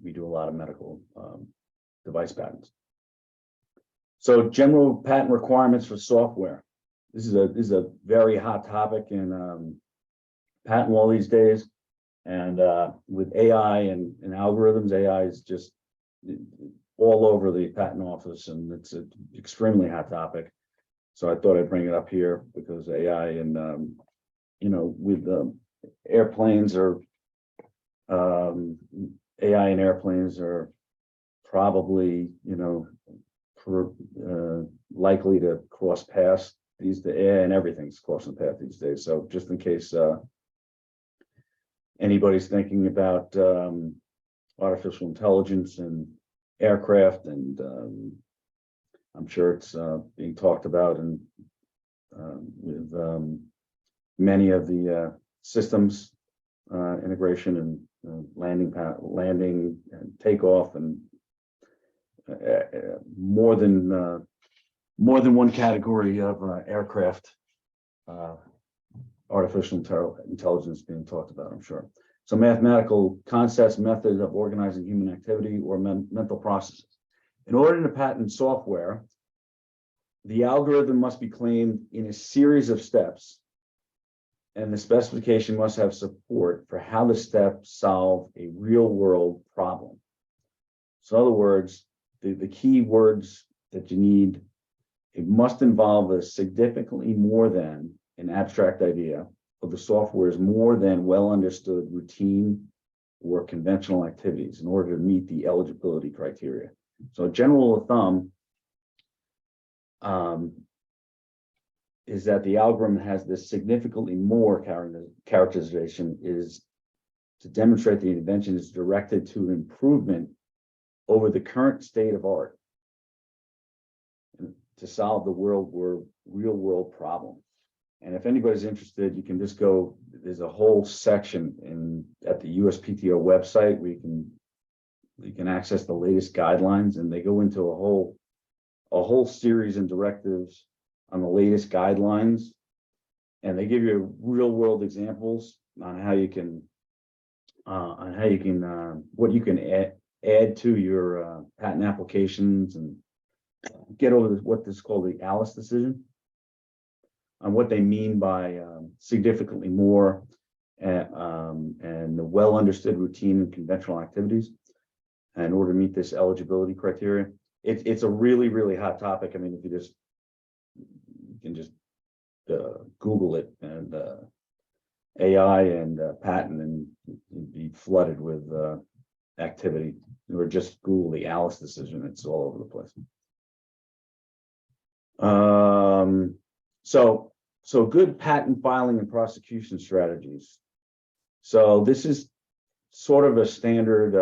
we do a lot of medical device patents. So general patent requirements for software. This is a very hot topic in patent law these days. And with AI and algorithms, AI is just all over the patent office, and it's an extremely hot topic. So I thought I'd bring it up here because AI and with airplanes or AI and airplanes are probably likely to cross paths. The AI and everything's crossing path these days. So just in case anybody's thinking about artificial intelligence and aircraft, and I'm sure it's being talked about and with many of the systems integration and landing and takeoff, and more than one category of aircraft artificial intelligence being talked about, I'm sure. So mathematical concepts, methods of organizing human activity or mental processes. In order to patent software, the algorithm must be claimed in a series of steps, and the specification must have support for how the steps solve a real world problem. So in other words, the key words that you need, it must involve a significantly more than an abstract idea, or the software is more than well understood routine or conventional activities in order to meet the eligibility criteria. So a general rule of thumb is that the algorithm has this significantly more characterization is to demonstrate the invention is directed to an improvement over the current state of art and to solve the real world problem. And if anybody's interested, you can just go, there's a whole section at the USPTO website where you can access the latest guidelines, and they go into a whole series and directives on the latest guidelines, and they give you real world examples on how you can what you can add to your patent applications and get over what is called the Alice decision, on what they mean by significantly more and the well understood routine and conventional activities in order to meet this eligibility criteria. It's a really, really hot topic. I mean, if you can just Google it and AI and patent, and you'd be flooded with activity. Or just Google the Alice decision. It's all over the place. So good patent filing and prosecution strategies. So this is sort of a standard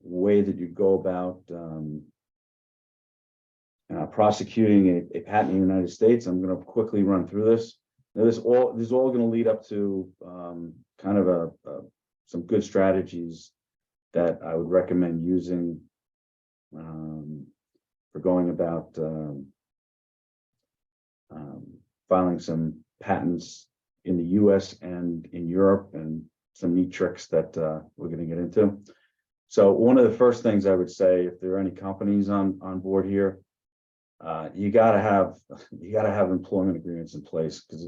way that you go about prosecuting a patent in the United States. I'm going to quickly run through this. Now, this is all going to lead up to kind of some good strategies that I would recommend using for going about filing some patents in the US and in Europe, and some neat tricks that we're going to get into. So one of the first things I would say, if there are any companies on board here, you got to have employment agreements in place, because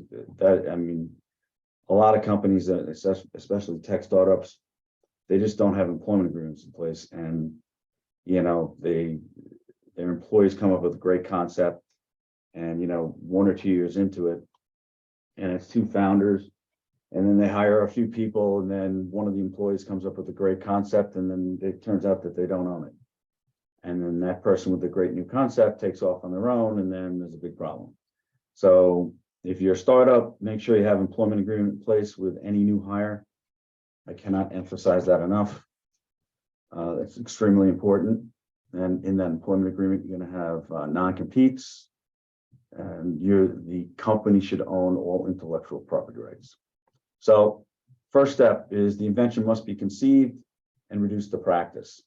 a lot of companies, especially tech startups, they just don't have employment agreements in place, and their employees come up with a great concept, and 1 or 2 years into it, and it's 2 founders, and then they hire a few people, and then one of the employees comes up with a great concept, and then it turns out that they don't own it, and then that person with the great new concept takes off on their own, and then there's a big problem. So if you're a startup, make sure you have employment agreement in place with any new hire. I cannot emphasize that enough. That's extremely important. And in that employment agreement, you're going to have non-competes, the company should own all intellectual property rights. So first step is the invention must be conceived and reduced to practice.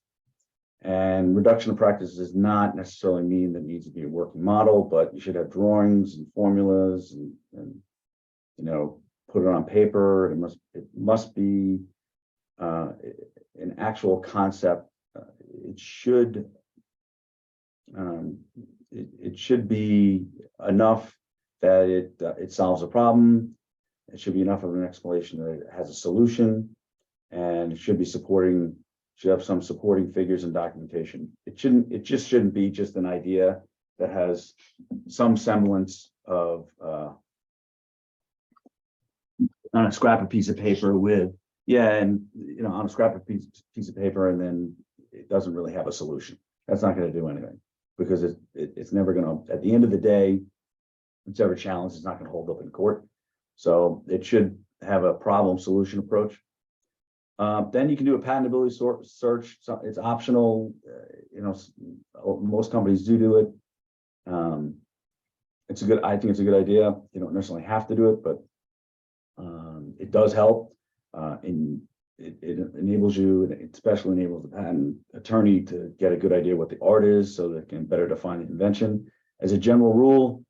And reduction to practice does not necessarily mean that it needs to be a working model, but you should have drawings and formulas and put it on paper. It must be an actual concept. It should be enough that it solves a problem. It should be enough of an explanation that it has a solution, and it should have some supporting figures and documentation. It just shouldn't be just an idea that has some semblance of on a scrap of piece of paper with, on a scrap of piece of paper, and then it doesn't really have a solution. That's not going to do anything, because it's never going to, at the end of the day, whichever challenge is not going to hold up in court. So it should have a problem solution approach. Then you can do a patentability search. So it's optional. Most companies do it. I think it's a good idea. You don't necessarily have to do it, but it does help. And it enables you, and it especially enables the patent attorney to get a good idea what the art is, so they can better define the invention. As a general rule,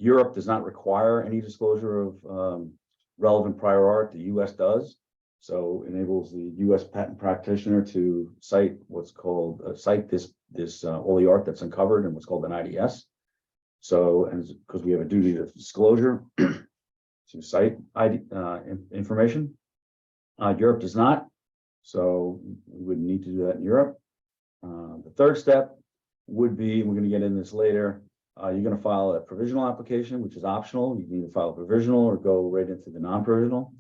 Europe does not require any disclosure of relevant prior art. The US does. So it enables the US patent practitioner to cite what's called all the art that's uncovered and what's called an IDS. So, and because we have a duty of disclosure to cite information, Europe does not. So we wouldn't need to do that in Europe. The third step would be, we're going to get into this later, you're going to file a provisional application, which is optional. You can either file a provisional or go right into the non-provisional.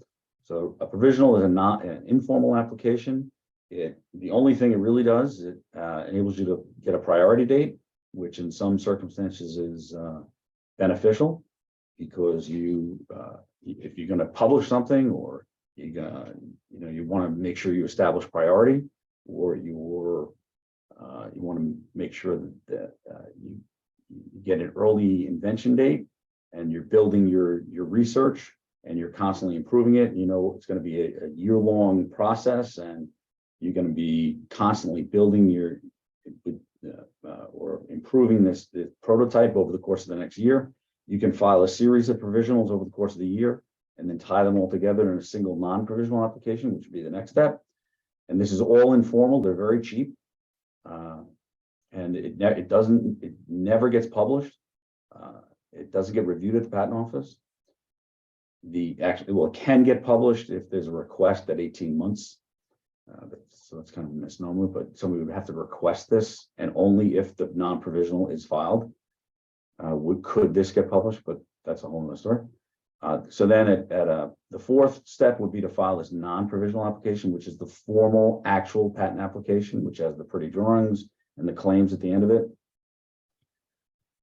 So a provisional is an informal application. The only thing it really does is it enables you to get a priority date, which in some circumstances is beneficial, because if you're going to publish something, or you're gonna, you want to make sure you establish priority, or you want to make sure that you get an early invention date, and you're building your research, and you're constantly improving it. It's going to be a year-long process, and you're going to be constantly building or improving this prototype over the course of the next year. You can file a series of provisionals over the course of the year, and then tie them all together in a single non-provisional application, which would be the next step. And this is all informal. They're very cheap. And it never gets published. It doesn't get reviewed at the patent office. It can get published if there's a request at 18 months. So it's kind of a misnomer, but somebody would have to request this, and only if the non-provisional is filed could this get published, but that's a whole nother story. So then the fourth step would be to file this non-provisional application, which is the formal actual patent application, which has the pretty drawings and the claims at the end of it.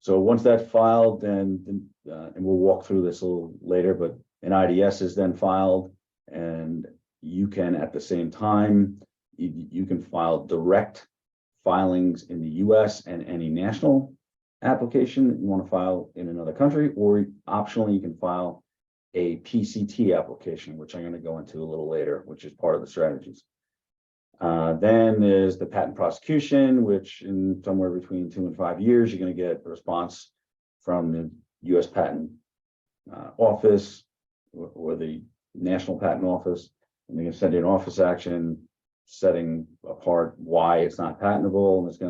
So once that's filed, then and we'll walk through this a little later, but an IDS is then filed, and you can, at the same time, you can file direct filings in the US and any national application that you want to file in another country, or optionally you can file a PCT application, which I'm going to go into a little later, which is part of the strategies. Then there's the patent prosecution, which in somewhere between 2 and 5 years, you're going to get a response from the US Patent Office or the National Patent Office, and they're going to send you an office action setting apart why it's not patentable. And it's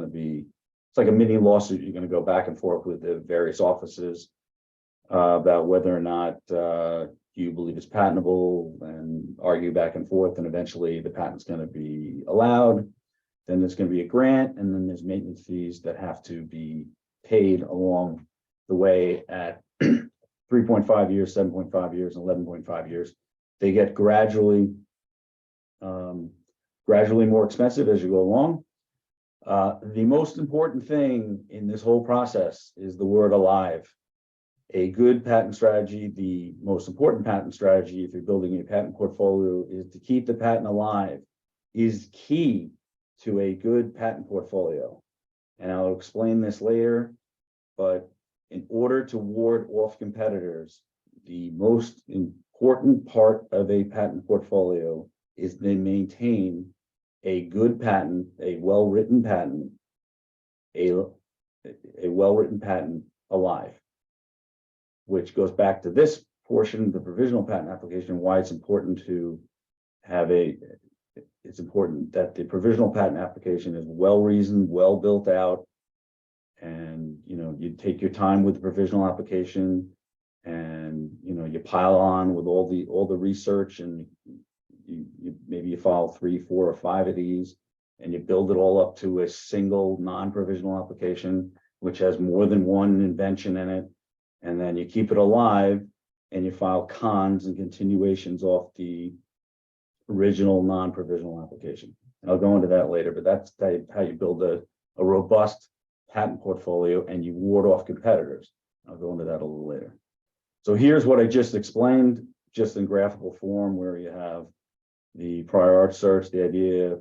like a mini lawsuit. You're going to go back and forth with the various offices about whether or not you believe it's patentable, and argue back and forth, and eventually the patent's going to be allowed. Then there's going to be a grant, and then there's maintenance fees that have to be paid along the way at 3.5 years, 7.5 years, and 11.5 years. They get gradually more expensive as you go along. The most important thing in this whole process is the word alive. A good patent strategy, the most important patent strategy, if you're building a patent portfolio, is to keep the patent alive, is key to a good patent portfolio. And I'll explain this later, but in order to ward off competitors, the most important part of a patent portfolio is they maintain a good patent, a well-written patent, a well-written patent alive, which goes back to this portion, the provisional patent application, why it's important to have it's important that the provisional patent application is well-reasoned, well built out, and you take your time with the provisional application, and you pile on with all the research, and maybe you file 3, 4, or 5 of these, and you build it all up to a single non-provisional application, which has more than one invention in it, and then you keep it alive, and you file cons and continuations off the original non-provisional application. And I'll go into that later, but that's how you build a robust patent portfolio and you ward off competitors. I'll go into that a little later. So here's what I just explained, just in graphical form, where you have the prior art search, the idea,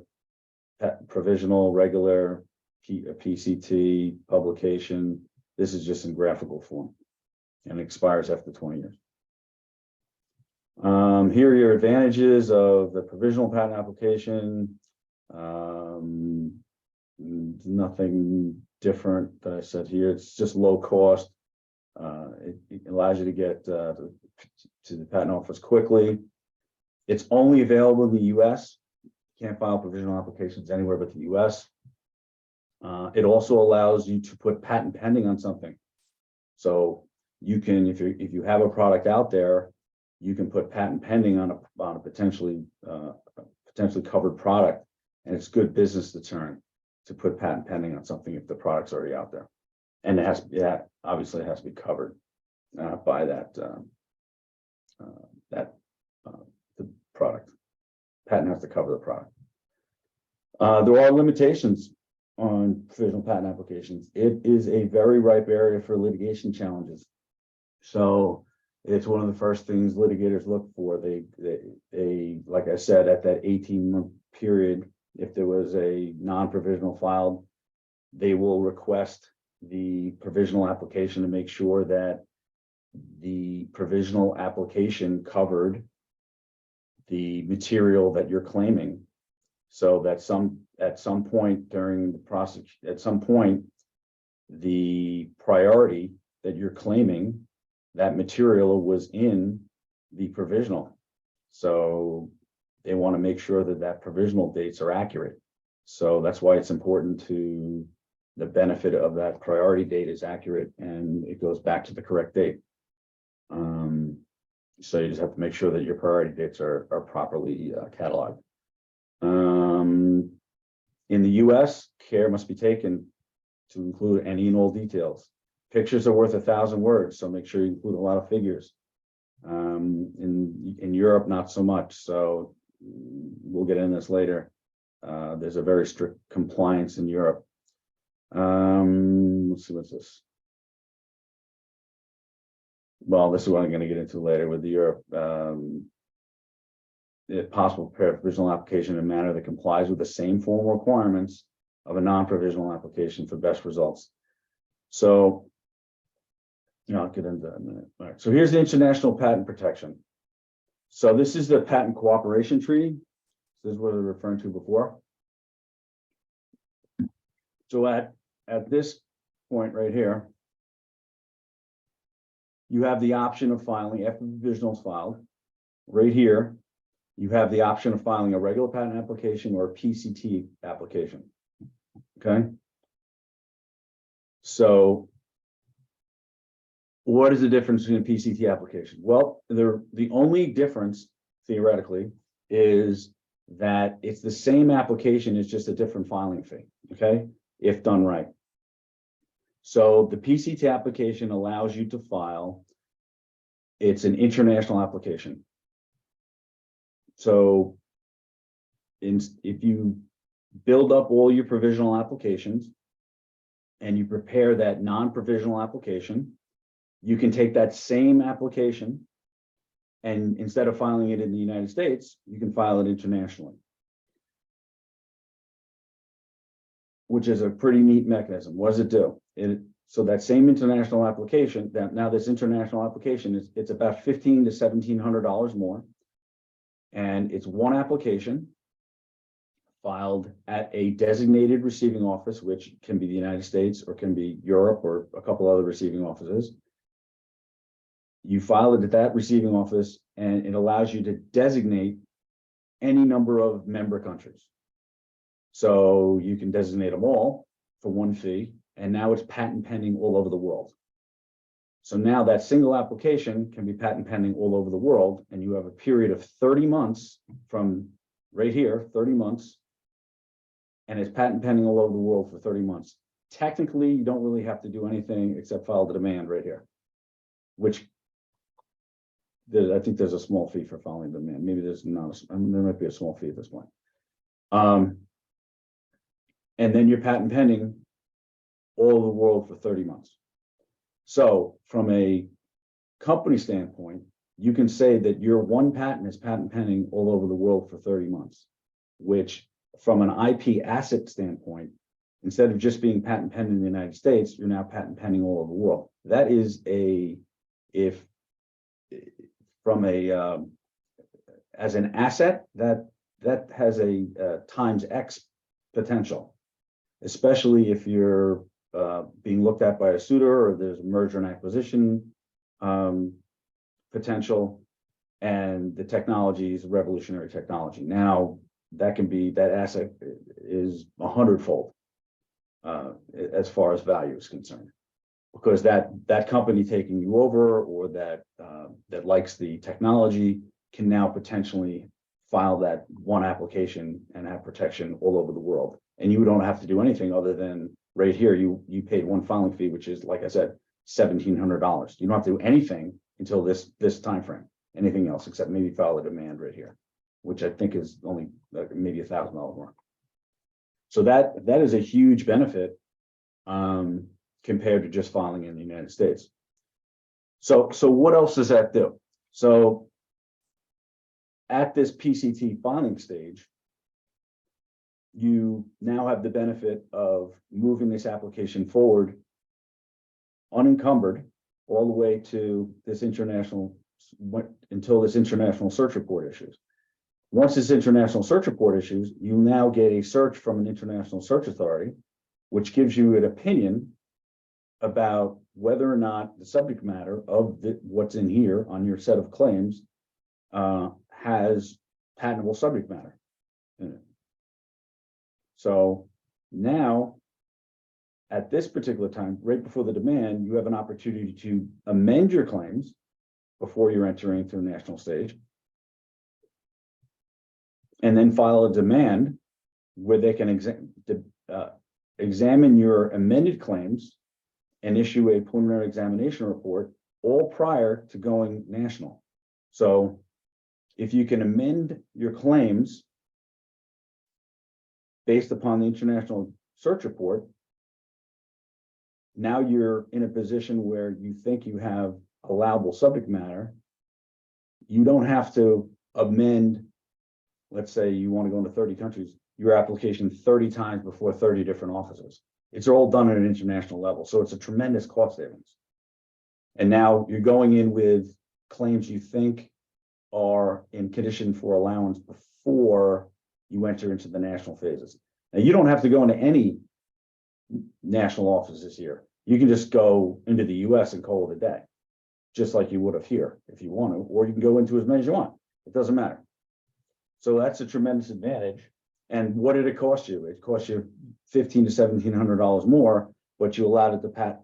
provisional, regular, PCT, publication. This is just in graphical form and expires after 20 years. Here are your advantages of the provisional patent application. Nothing different that I said here. It's just low cost. It allows you to get to the patent office quickly. It's only available in the US. You can't file provisional applications anywhere but the US. It also allows you to put patent pending on something. So you can, if you have a product out there, you can put patent pending on a potentially covered product, and it's good business deterrent to put patent pending on something if the product's already out there, and obviously it has to be covered by the product. Patent has to cover the product. There are limitations on provisional patent applications. It is a very ripe area for litigation challenges. So it's one of the first things litigators look for. They like I said, at that 18-month period, if there was a non-provisional filed, they will request the provisional application to make sure that the provisional application covered the material that you're claiming, so that at some point during the process, at some point, the priority that you're claiming, that material was in the provisional. So they want to make sure that provisional dates are accurate. So that's why it's important to the benefit of that priority date is accurate and it goes back to the correct date. So you just have to make sure that your priority dates are properly cataloged. In the US, care must be taken to include any and all details. Pictures are worth 1,000 words, so make sure you include a lot of figures. In Europe, not so much. So we'll get into this later. There's a very strict compliance in Europe. Let's see, what's this? Well, this is what I'm going to get into later with the Europe. If possible, prepare a provisional application in a manner that complies with the same formal requirements of a non-provisional application for best results. So, I'll get into that in a minute. All right. So here's the international patent protection. So this is the patent cooperation treaty. This is what we were referring to before. So at this point right here, you have the option of filing after the provisional is filed. Right here, you have the option of filing a regular patent application or a PCT application. Okay. So what is the difference between a PCT application? Well, the only difference theoretically is that it's the same application, it's just a different filing fee. Okay, if done right. So the PCT application allows you to file, it's an international application. So if you build up all your provisional applications and you prepare that non-provisional application, you can take that same application and instead of filing it in the United States, you can file it internationally, which is a pretty neat mechanism. What does it do? So that same international application, this international application it's about $1,500 to $1,700 more. And it's one application filed at a designated receiving office, which can be the United States or can be Europe or a couple other receiving offices. You file it at that receiving office, and it allows you to designate any number of member countries. So you can designate them all for one fee, and now it's patent pending all over the world. So now that single application can be patent pending all over the world, and you have a period of 30 months from right here, 30 months, and it's patent pending all over the world for 30 months. Technically, you don't really have to do anything except file the demand right here, which I think there's a small fee for filing the demand. Maybe there's not, there might be a small fee at this point. And then you're patent pending all over the world for 30 months. So from a company standpoint, you can say that your one patent is patent pending all over the world for 30 months, which from an IP asset standpoint, instead of just being patent pending in the United States, you're now patent pending all over the world. That is as an asset, that has a times X potential, especially if you're being looked at by a suitor or there's merger and acquisition potential, and the technology is revolutionary technology. Now that asset is 100-fold as far as value is concerned, because that company taking you over or that likes the technology can now potentially file that one application and have protection all over the world. And you don't have to do anything other than right here, you paid one filing fee, which is, like I said, $1,700. You don't have to do anything until this time frame, anything else except maybe file a demand right here, which I think is only maybe $1,000 more. So that is a huge benefit compared to just filing in the United States. So what else does that do? So at this PCT filing stage, you now have the benefit of moving this application forward unencumbered all the way to this until this international search report issues. Once this international search report issues, you now get a search from an international search authority, which gives you an opinion about whether or not the subject matter of what's in here on your set of claims has patentable subject matter in it. So now, at this particular time, right before the demand, you have an opportunity to amend your claims before you're entering to the national stage, and then file a demand where they can examine your amended claims and issue a preliminary examination report, all prior to going national. So if you can amend your claims based upon the international search report, now you're in a position where you think you have allowable subject matter. You don't have to amend, let's say you want to go into 30 countries, your application 30 times before 30 different offices. It's all done at an international level. So it's a tremendous cost savings. And now you're going in with claims you think are in condition for allowance before you enter into the national phases. Now, you don't have to go into any national offices here. You can just go into the US and call it a day, just like you would have here if you want to, or you can go into as many as you want. It doesn't matter. So that's a tremendous advantage. And what did it cost you? It cost you $1,500 to $1,700 more, but you allowed it to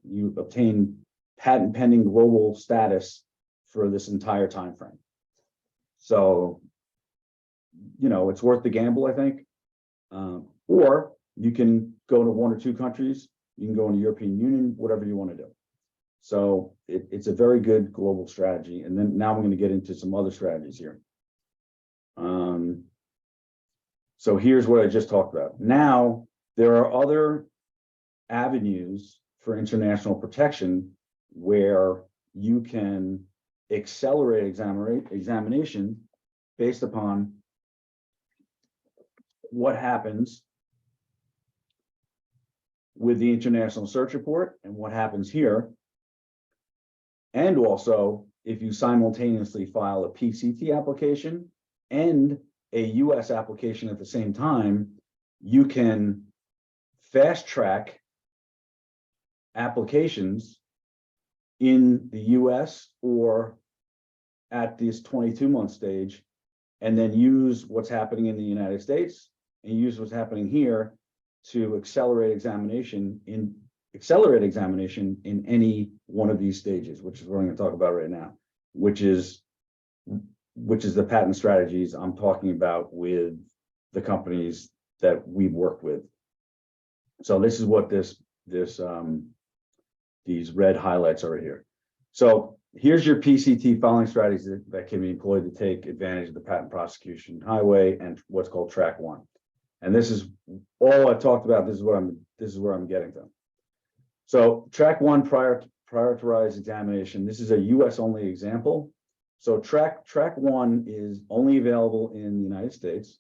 you obtained patent pending global status for this entire time frame. So, it's worth the gamble, I think. Or you can go to one or two countries. You can go into European Union, whatever you want to do. So it's a very good global strategy. And then now I'm going to get into some other strategies here. So here's what I just talked about. Now, there are other avenues for international protection where you can accelerate examination based upon what happens with the international search report and what happens here. And also, if you simultaneously file a PCT application and a US application at the same time, you can fast track applications in the US or at this 22-month stage, and then use what's happening in the United States and use what's happening here to accelerate examination in any one of these stages, which is what I'm going to talk about right now, which is the patent strategies I'm talking about with the companies that we've worked with. So this is what these red highlights are here. So here's your PCT filing strategies that can be employed to take advantage of the patent prosecution highway and what's called track one. And this is all I've talked about. This is where I'm getting to. So track one, prioritized examination. This is a US only example. So track one is only available in the United States,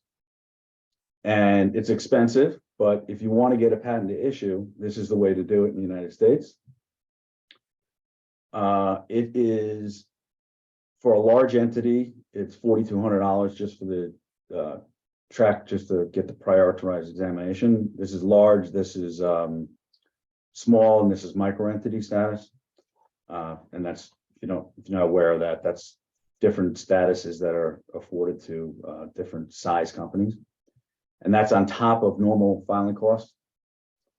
and it's expensive, but if you want to get a patent to issue, this is the way to do it in the United States. It is, for a large entity, it's $4,200 just for the track, just to get the prioritized examination. This is large, this is small, and this is micro entity status. And that's, if you're not aware of that, that's different statuses that are afforded to different size companies. And that's on top of normal filing costs.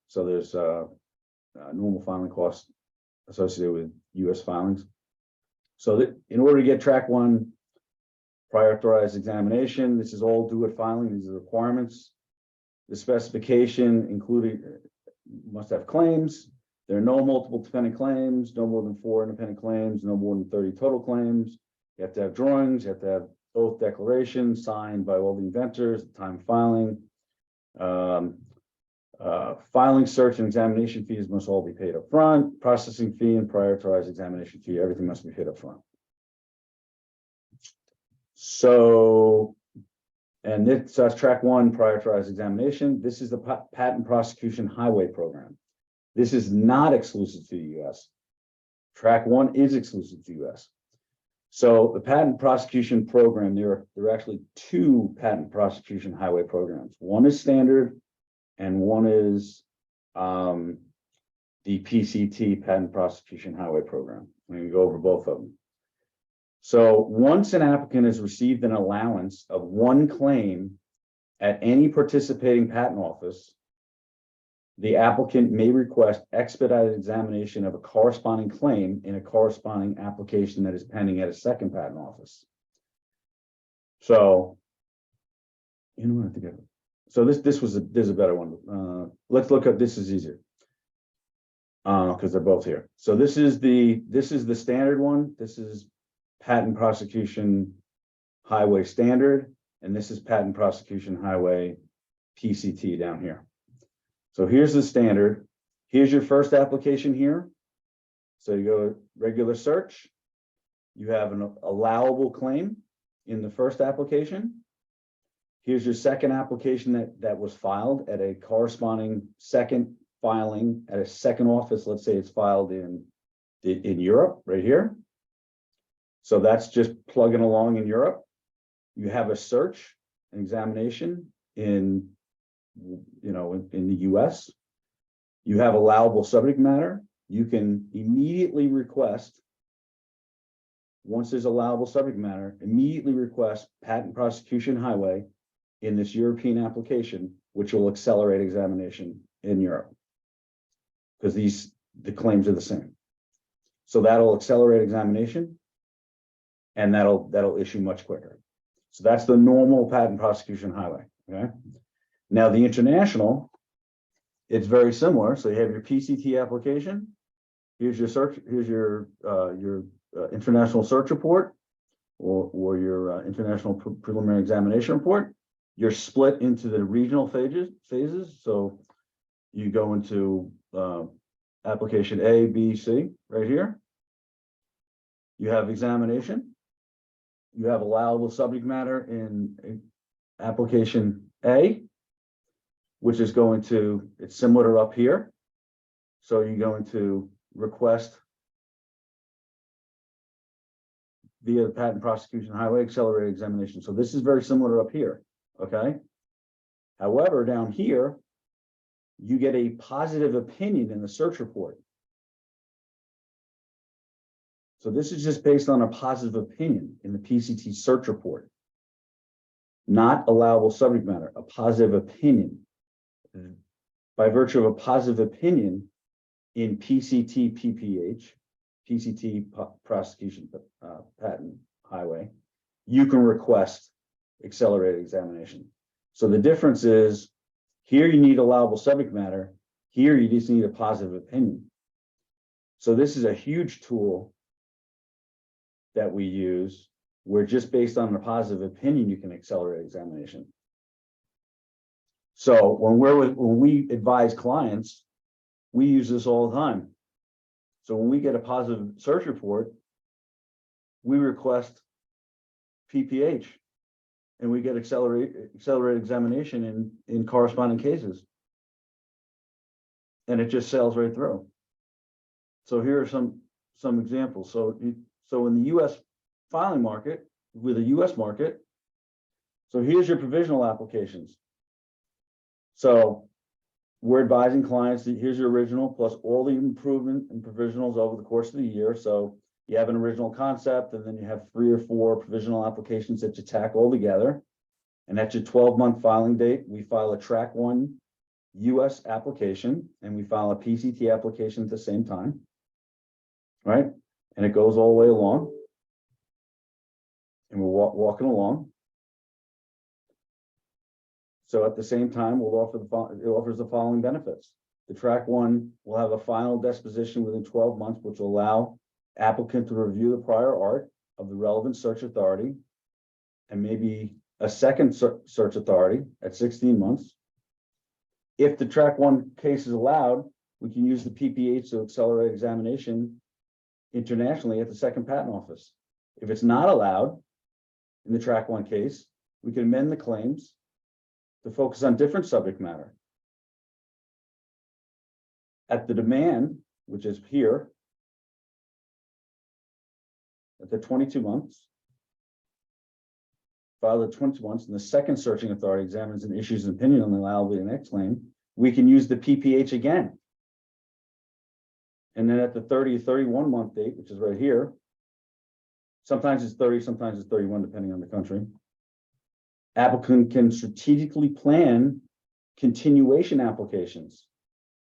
So there's normal filing costs associated with US filings. So that in order to get track one prioritized examination, this is all do it filing, these are the requirements. The specification including must have claims. There are no multiple dependent claims, no more than 4 independent claims, no more than 30 total claims. You have to have drawings, you have to have oath declarations signed by all the inventors at the time of filing. Filing, search, and examination fees must all be paid up front. Processing fee and prioritized examination fee, everything must be paid up front. So, and this that's track one, prioritized examination. This is the patent prosecution highway program. This is not exclusive to the US. Track one is exclusive to US. So the patent prosecution program, there are actually 2 patent prosecution highway programs. One is standard and one is the PCT patent prosecution highway program. We can go over both of them. So once an applicant has received an allowance of 1 claim at any participating patent office, the applicant may request expedited examination of a corresponding claim in a corresponding application that is pending at a second patent office. So, so there's a better one. Let's look at this is easier because they're both here. So this is the standard one. This is patent prosecution highway standard, and this is patent prosecution highway PCT down here. So here's the standard. Here's your first application here. So you go regular search. You have an allowable claim in the first application. Here's your second application that was filed at a corresponding second filing at a second office. Let's say it's filed in Europe, right here. So that's just plugging along in Europe. You have a search, an examination in the US. You have allowable subject matter. You can immediately request, once there's allowable subject matter, immediately request patent prosecution highway in this European application, which will accelerate examination in Europe because the claims are the same. So that'll accelerate examination and that'll issue much quicker. So that's the normal patent prosecution highway. Okay. Now the international, it's very similar. So you have your PCT application. Here's your search. Here's your international search report, or your international preliminary examination report. You're split into the regional phases. So you go into application A, B, C right here. You have examination. You have allowable subject matter in application A, which is going to, it's similar to up here. So you're going to request via the Patent Prosecution Highway Accelerated Examination. So this is very similar up here, okay? However, down here, you get a positive opinion in the search report. So this is just based on a positive opinion in the PCT search report. Not allowable subject matter, a positive opinion. By virtue of a positive opinion in PCT PPH, PCT Prosecution Patent Highway, you can request accelerated examination. So the difference is here you need allowable subject matter, here you just need a positive opinion. So this is a huge tool that we use where just based on a positive opinion, you can accelerate examination. So when we advise clients, we use this all the time. So when we get a positive search report, we request PPH and we get accelerated examination in corresponding cases. And it just sails right through. So here are some examples. So in the US filing market, with a US market, so here's your provisional applications. So we're advising clients that here's your original plus all the improvement and provisionals over the course of the year. So you have an original concept and then you have 3 or 4 provisional applications that you tack all together. And at your 12-month filing date, we file a track 1 US application and we file a PCT application at the same time, right? And it goes all the way along. And we're walking along. So at the same time, we'll offer it offers the following benefits. The track 1 will have a final disposition within 12 months, which will allow applicant to review the prior art of the relevant search authority and maybe a second search authority at 16 months. If the track 1 case is allowed, we can use the PPH to accelerate examination internationally at the second patent office. If it's not allowed in the track 1 case, we can amend the claims to focus on different subject matter. At the demand, which is here, at the 22 months, file the 20 months, and the second searching authority examines and issues an opinion on the allowability of the next claim, we can use the PPH again. And then at the 30 or 31 month date, which is right here, sometimes it's 30, sometimes it's 31, depending on the country. Applicant can strategically plan continuation applications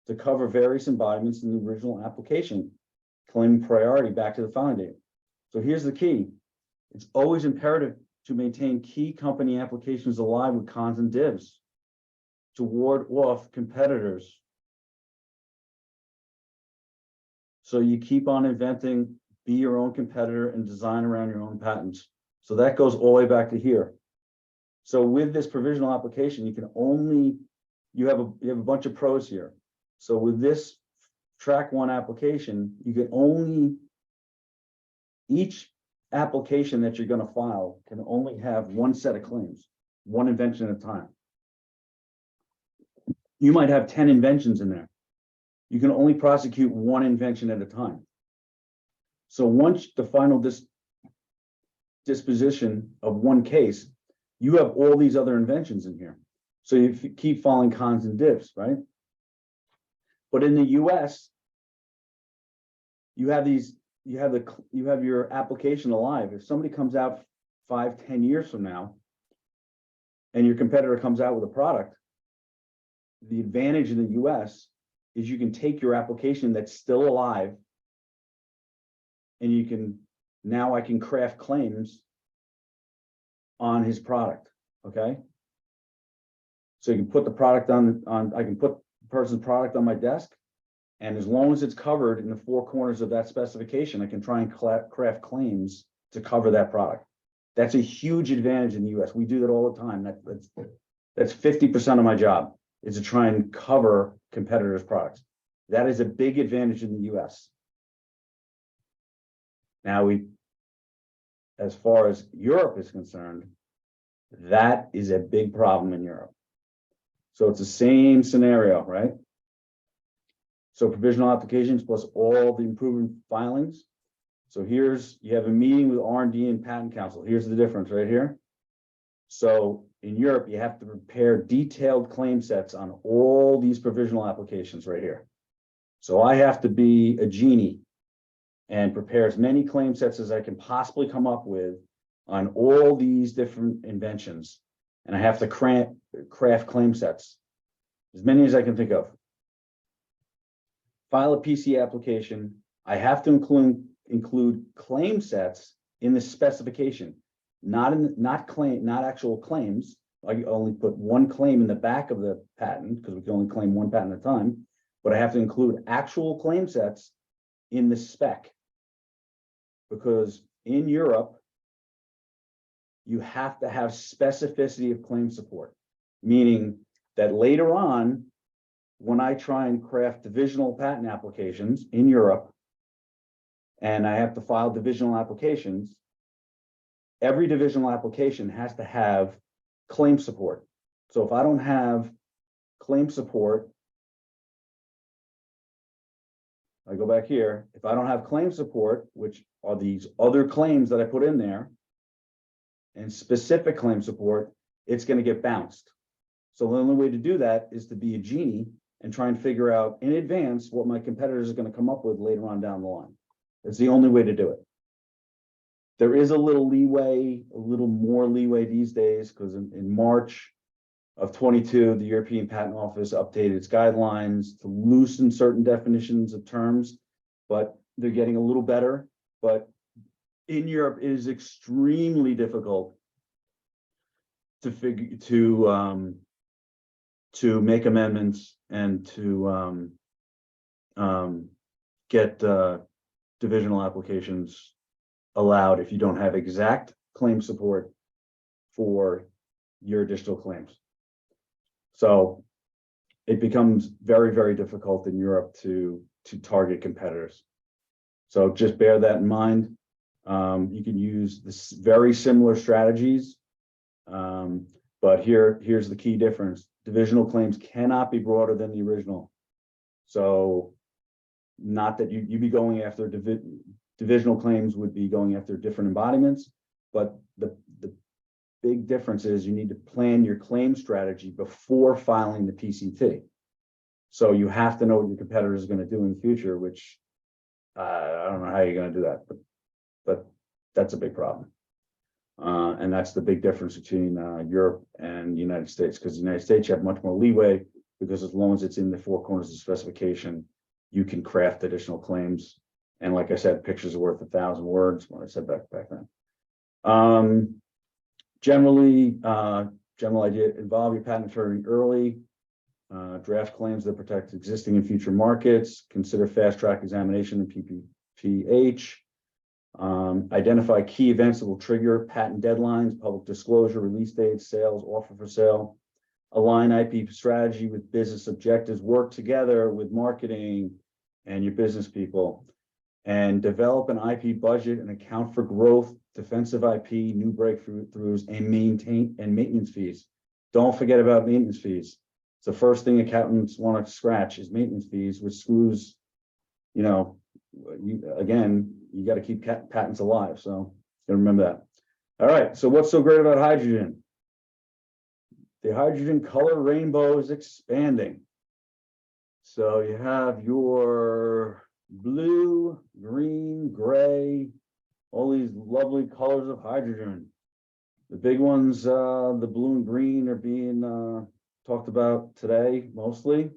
to cover various embodiments in the original application, claiming priority back to the filing date. So here's the key. It's always imperative to maintain key company applications alive with cons and divs to ward off competitors. So you keep on inventing, be your own competitor and design around your own patents. So that goes all the way back to here. So with this provisional application, you have a bunch of pros here. So with this track 1 application, you can only, each application that you're going to file can only have 1 set of claims, 1 invention at a time. You might have 10 inventions in there. You can only prosecute 1 invention at a time. So once the final disposition of 1 case, you have all these other inventions in here. So you keep filing cons and divs, right? But in the US, you have your application alive. If somebody comes out 5-10 years from now, and your competitor comes out with a product, the advantage in the US is you can take your application that's still alive, and you can, now I can craft claims on his product, okay? So you can put the product I can put the person's product on my desk, and as long as it's covered in the 4 corners of that specification, I can try and craft claims to cover that product. That's a huge advantage in the US. We do that all the time. That's 50% of my job, is to try and cover competitors' products. That is a big advantage in the US. Now as far as Europe is concerned, that is a big problem in Europe. So it's the same scenario, right? So provisional applications plus all the improvement filings. So you have a meeting with R&D and Patent Council. Here's the difference right here. So in Europe, you have to prepare detailed claim sets on all these provisional applications right here. So I have to be a genie and prepare as many claim sets as I can possibly come up with on all these different inventions. And I have to craft claim sets, as many as I can think of. File a PC application. I have to include claim sets in the specification, not actual claims. I only put one claim in the back of the patent because we can only claim one patent at a time, but I have to include actual claim sets in the spec, because in Europe, you have to have specificity of claim support, meaning that later on, when I try and craft divisional patent applications in Europe, and I have to file divisional applications, every divisional application has to have claim support. So if I don't have claim support, I go back here, if I don't have claim support, which are these other claims that I put in there, and specific claim support, it's going to get bounced. So the only way to do that is to be a genie and try and figure out in advance what my competitors are going to come up with later on down the line. It's the only way to do it. There is a little leeway, a little more leeway these days, because in March of 22, the European Patent Office updated its guidelines to loosen certain definitions of terms, but they're getting a little better. But in Europe, it is extremely difficult to make amendments and to get divisional applications allowed if you don't have exact claim support for your additional claims. So it becomes very, very difficult in Europe to target competitors. So just bear that in mind. You can use this very similar strategies, but here's the key difference. Divisional claims cannot be broader than the original. So not that you'd be going after divisional claims would be going after different embodiments, but the big difference is you need to plan your claim strategy before filing the PCT. So you have to know what your competitor is going to do in the future, which I don't know how you're going to do that, but that's a big problem. And that's the big difference between Europe and the United States, because the United States you have much more leeway, because as long as it's in the four corners of the specification, you can craft additional claims. And like I said, pictures are worth 1,000 words, what I said back then. Generally, general idea, involve your patent attorney early, draft claims that protect existing and future markets, consider fast track examination and PPH, identify key events that will trigger patent deadlines, public disclosure, release dates, sales, offer for sale, align IP strategy with business objectives, work together with marketing and your business people, and develop an IP budget and account for growth, defensive IP, new breakthroughs, and maintenance fees. Don't forget about maintenance fees. It's the first thing accountants want to scratch is maintenance fees, which screws, you got to keep patents alive. So remember that. All right. So what's so great about hydrogen? The hydrogen color rainbow is expanding. So you have your blue, green, gray, all these lovely colors of hydrogen. The big ones, the blue and green, are being talked about today mostly.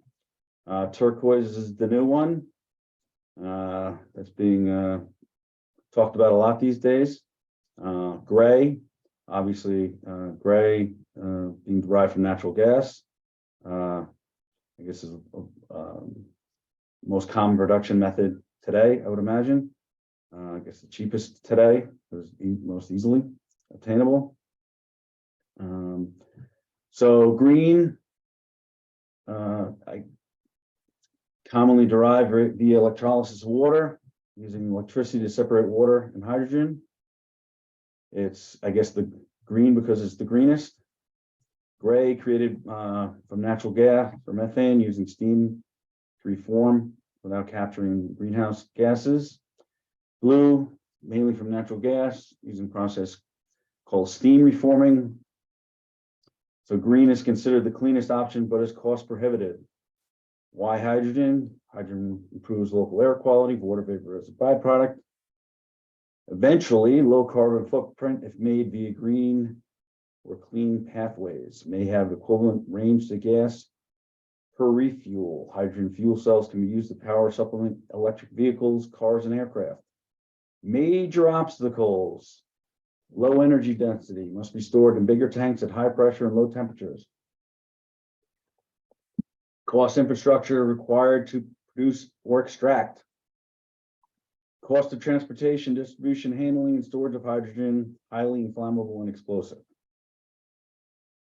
Turquoise is the new one. That's being talked about a lot these days. Gray, obviously, gray being derived from natural gas. I guess is most common production method today, I would imagine. I guess the cheapest today is most easily obtainable. So green, I commonly derived via electrolysis of water, using electricity to separate water and hydrogen. It's, I guess, the green because it's the greenest. Gray, created from natural gas or methane using steam to reform without capturing greenhouse gases. Blue, mainly from natural gas, using process called steam reforming. So green is considered the cleanest option, but is cost prohibitive. Why hydrogen? Hydrogen improves local air quality, water vapor as a byproduct. Eventually, low carbon footprint, if made via green or clean pathways, may have equivalent range to gas per refuel. Hydrogen fuel cells can be used to power supplement electric vehicles, cars, and aircraft. Major obstacles: low energy density, must be stored in bigger tanks at high pressure and low temperatures. Cost infrastructure required to produce or extract. Cost of transportation, distribution, handling, and storage of hydrogen, highly inflammable and explosive.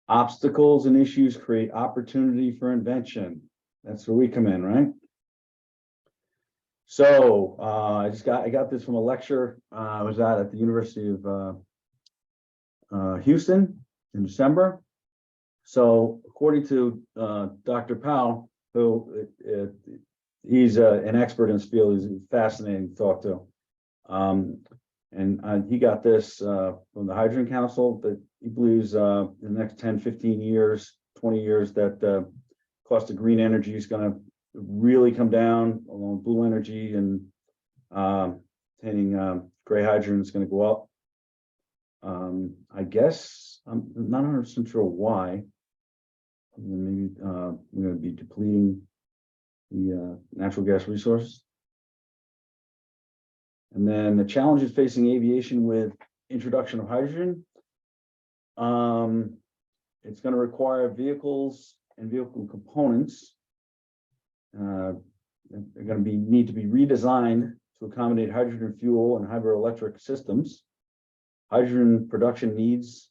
Obstacles and issues create opportunity for invention. That's where we come in, right? So I got this from a lecture I was at the University of Houston in December. So according to Dr. Powell, who he's an expert in his field, he's fascinating to talk to. And he got this from the Hydrogen Council that he believes in the next 10, 15 years, 20 years, that the cost of green energy is going to really come down along with blue energy, and obtaining gray hydrogen is going to go up. I guess I'm not 100% sure why. Maybe we're going to be depleting the natural gas resources. And then the challenges facing aviation with introduction of hydrogen. It's going to require vehicles and vehicle components. They're going to need to be redesigned to accommodate hydrogen fuel and hydroelectric systems. Hydrogen production needs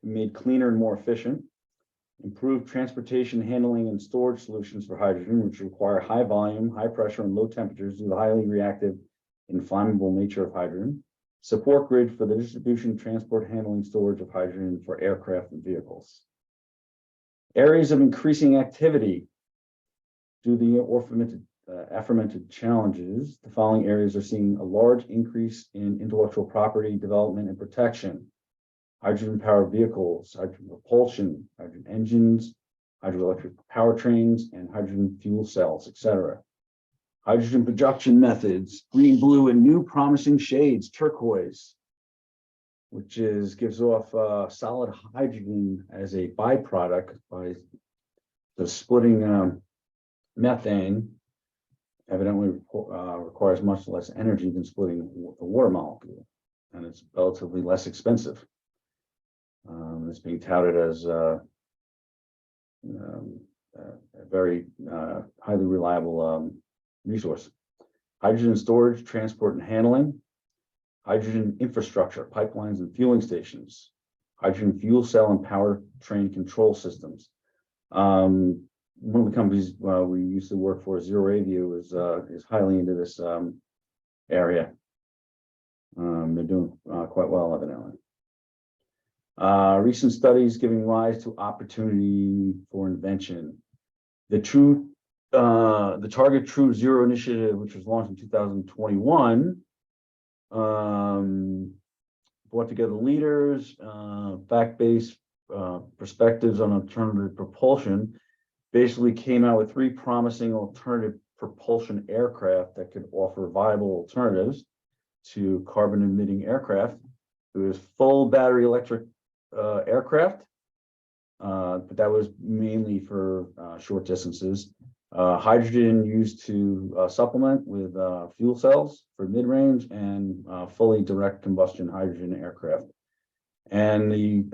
to be made cleaner and more efficient. Improved transportation, handling, and storage solutions for hydrogen, which require high volume, high pressure, and low temperatures due to the highly reactive, inflammable nature of hydrogen. Support grid for the distribution, transport, handling, storage of hydrogen for aircraft and vehicles. Areas of increasing activity. Due to the aforementioned challenges, the following areas are seeing a large increase in intellectual property development and protection. Hydrogen-powered vehicles, hydrogen propulsion, hydrogen engines, hydroelectric powertrains, and hydrogen fuel cells, etc. Hydrogen production methods: green, blue, and new promising shades: turquoise, which gives off solid hydrogen as a byproduct by the splitting methane. Evidently requires much less energy than splitting a water molecule, and it's relatively less expensive. It's being touted as a very highly reliable resource. Hydrogen storage, transport, and handling. Hydrogen infrastructure, pipelines and fueling stations. Hydrogen fuel cell and powertrain control systems. One of the companies we used to work for, Zero Review, is highly into this area. They're doing quite well, evidently. Recent studies giving rise to opportunity for invention. The Target True Zero initiative, which was launched in 2021, brought together leaders, fact-based perspectives on alternative propulsion. Basically came out with 3 promising alternative propulsion aircraft that could offer viable alternatives to carbon emitting aircraft. It was full battery electric aircraft, but that was mainly for short distances. Hydrogen used to supplement with fuel cells for mid-range, and fully direct combustion hydrogen aircraft. And the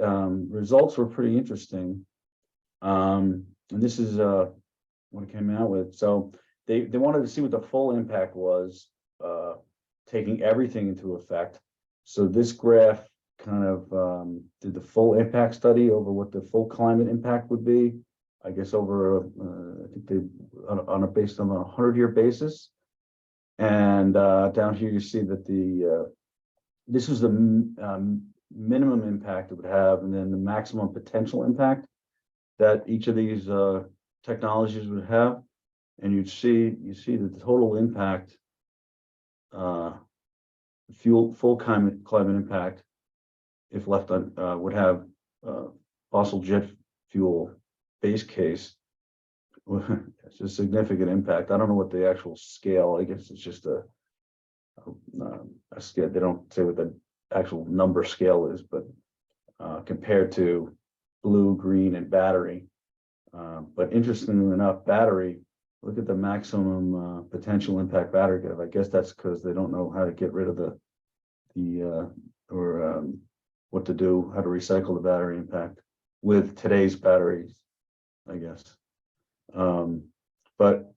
results were pretty interesting. And this is what it came out with. So they wanted to see what the full impact was, taking everything into effect. So this graph kind of did the full impact study over what the full climate impact would be. I guess over I think they based on a 100-year basis. And down here you see that this was the minimum impact it would have, and then the maximum potential impact that each of these technologies would have. And you see the total impact, full climate impact, if left on, would have fossil jet fuel base case. It's a significant impact. I don't know what the actual scale. I guess it's just a scale. They don't say what the actual number scale is, but compared to blue, green, and battery. But interestingly enough, battery. Look at the maximum potential impact battery could have. I guess that's because they don't know how to get rid of what to do, how to recycle the battery impact with today's batteries, I guess. But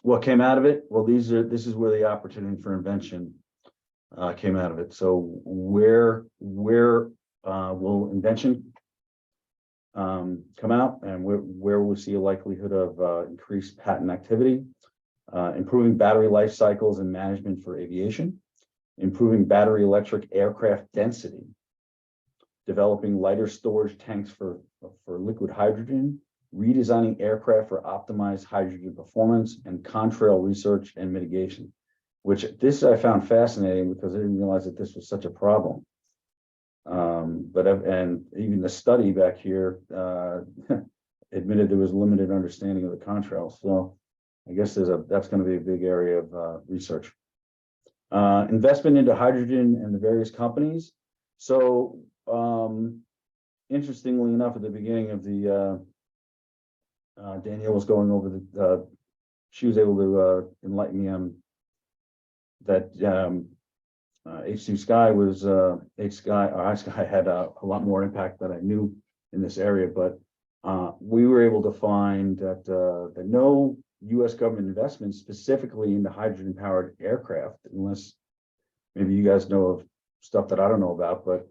what came out of it? Well, this is where the opportunity for invention came out of it. So where will invention come out, and where we'll see a likelihood of increased patent activity? Improving battery life cycles and management for aviation, improving battery electric aircraft density, developing lighter storage tanks for liquid hydrogen, redesigning aircraft for optimized hydrogen performance, and contrail research and mitigation, which this I found fascinating because I didn't realize that this was such a problem. And even the study back here admitted there was limited understanding of the contrails. So I guess that's going to be a big area of research. Investment into hydrogen and the various companies. So interestingly enough, at the beginning of the Danielle was going over she was able to enlighten me on that HYSKY had a lot more impact than I knew in this area, but we were able to find that no U.S. government investment specifically into hydrogen-powered aircraft, unless maybe you guys know of stuff that I don't know about, but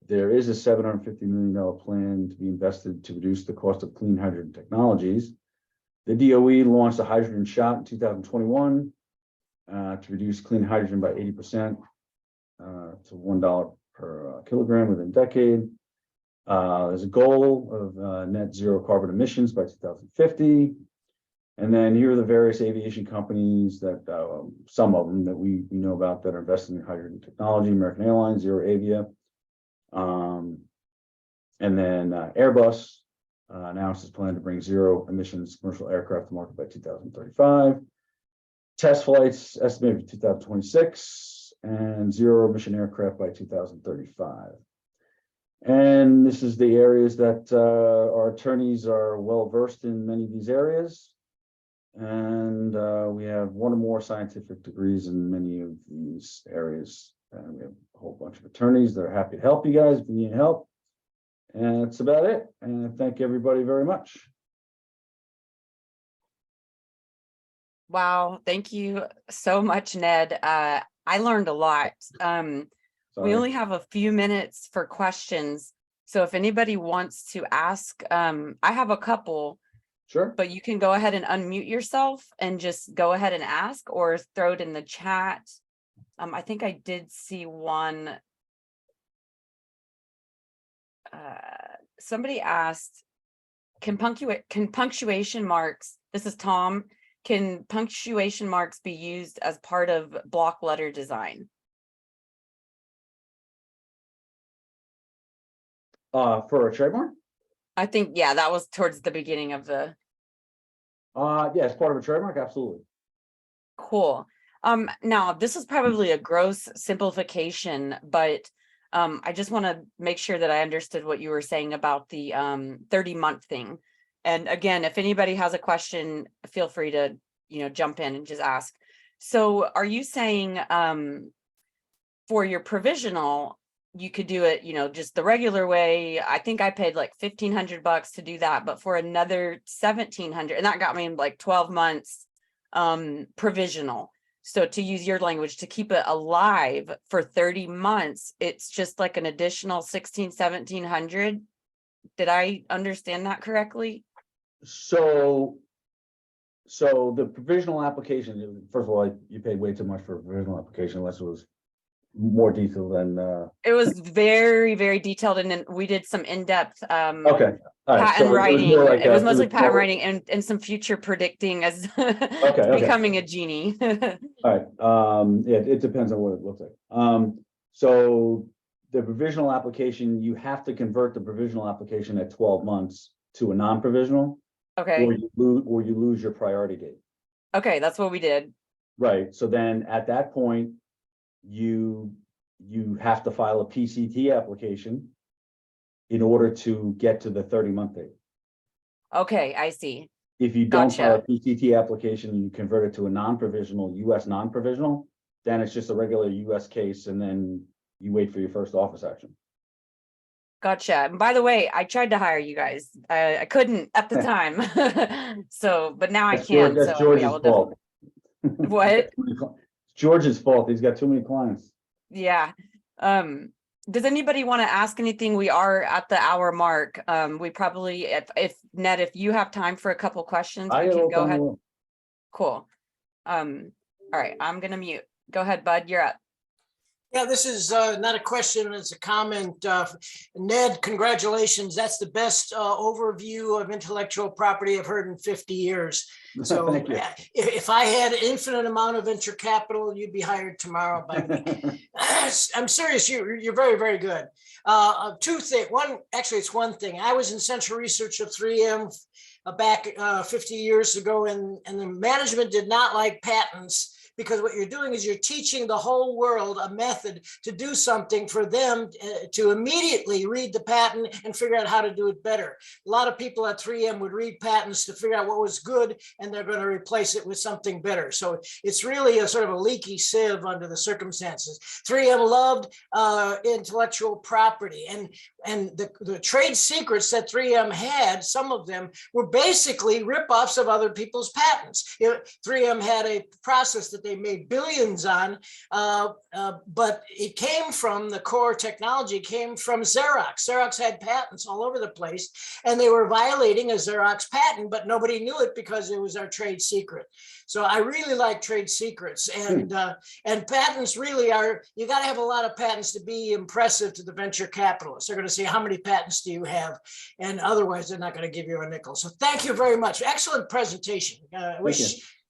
there is a $750 million plan to be invested to reduce the cost of clean hydrogen technologies. The DOE launched a hydrogen shot in 2021 to reduce clean hydrogen by 80% to $1 per kilogram within a decade. There's a goal of net zero carbon emissions by 2050. And then here are the various aviation companies that some of them that we know about that are investing in hydrogen technology: American Airlines, Zero Avia. And then Airbus announced its plan to bring zero emissions commercial aircraft to market by 2035. Test flights estimated for 2026 and zero emission aircraft by 2035. And this is the areas that our attorneys are well versed in many of these areas. And we have one or more scientific degrees in many of these areas. And we have a whole bunch of attorneys that are happy to help you guys if you need help. And that's about it. And thank everybody very much. Wow, thank you so much, Ned. I learned a lot. We only have a few minutes for questions. So if anybody wants to ask, I have a couple. Sure. But you can go ahead and unmute yourself and just go ahead and ask, or throw it in the chat. I think I did see one. Somebody asked, can punctuation marks, this is Tom, can punctuation marks be used as part of block letter design? For a trademark? I think, yeah, that was towards the beginning of the. Yeah, as part of a trademark, absolutely. Cool. Now this is probably a gross simplification, but I just want to make sure that I understood what you were saying about the 30-month thing. And again, if anybody has a question, feel free to, jump in and just ask. So are you saying for your provisional, you could do it, just the regular way? I think I paid like $1,500 to do that, but for another $1,700, and that got me in like 12 months provisional. So to use your language, to keep it alive for 30 months, it's just like an additional $1,700. Did I understand that correctly? So the provisional application, first of all, you paid way too much for a provisional application unless it was more detail than, It was very, very detailed, and then we did some in-depth okay. All right. patent So it was writing. more like It was a- mostly patent more- writing and some future predicting as okay. becoming a genie. All right, it depends on what it looks like. So the provisional application, you have to convert the provisional application at 12 months to a non-provisional, Okay, or you lose your priority date. okay, that's what we did. Right, so then at that point, you have to file a PCT application in order to get to the 30-month date. Okay, I see. If you don't file a Gotcha. PCT application and you convert it to a non-provisional, US non-provisional, then it's just a regular US case, and then you wait for your first office action. Gotcha. And by the way, I tried to hire you guys. I couldn't at the time. So, but now I can. That's So George's yeah, we'll fault. What? It's George's fault. He's got too many clients. Yeah. Does anybody want to ask anything? We are at the hour mark. We probably, if Ned, if you have time for a couple questions, we can go ahead. Cool. All right, I'm gonna mute. Go ahead, Bud, you're up. Yeah, this is not a question, it's a comment. Ned, congratulations. That's the best overview of intellectual property I've heard in 50 years. So Thank you. if I had an infinite amount of venture capital, you'd be hired tomorrow by me. I'm serious, you're very, very good. Two things, actually it's one thing. I was in central research of 3M back 50 years ago, and the management did not like patents, because what you're doing is you're teaching the whole world a method to do something for them to immediately read the patent and figure out how to do it better. A lot of people at 3M would read patents to figure out what was good, and they're going to replace it with something better. So it's really a sort of a leaky sieve under the circumstances. 3M loved intellectual property, and the trade secrets that 3M had, some of them were basically ripoffs of other people's patents. 3M had a process that they made billions on, but it came from, the core technology came from Xerox. Xerox had patents all over the place, and they were violating a Xerox patent, but nobody knew it because it was our trade secret. So I really like trade secrets, and patents really are, you got to have a lot of patents to be impressive to the venture capitalists. They're going to say, how many patents do you have? And otherwise, they're not going to give you a nickel. So thank you very much. Excellent presentation.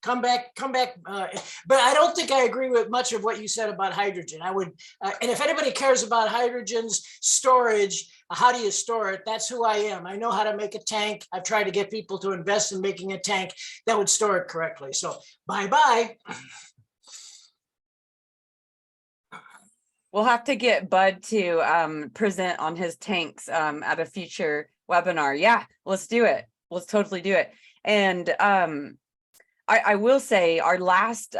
Come back. But I don't think I agree with much of what you said about hydrogen. I would, and if anybody cares about hydrogen's storage, how do you store it? That's who I am. I know how to make a tank. I've tried to get people to invest in making a tank that would store it correctly. So bye-bye. We'll have to get Bud to present on his tanks at a future webinar. Yeah, let's do it. Let's totally do it. And I will say our last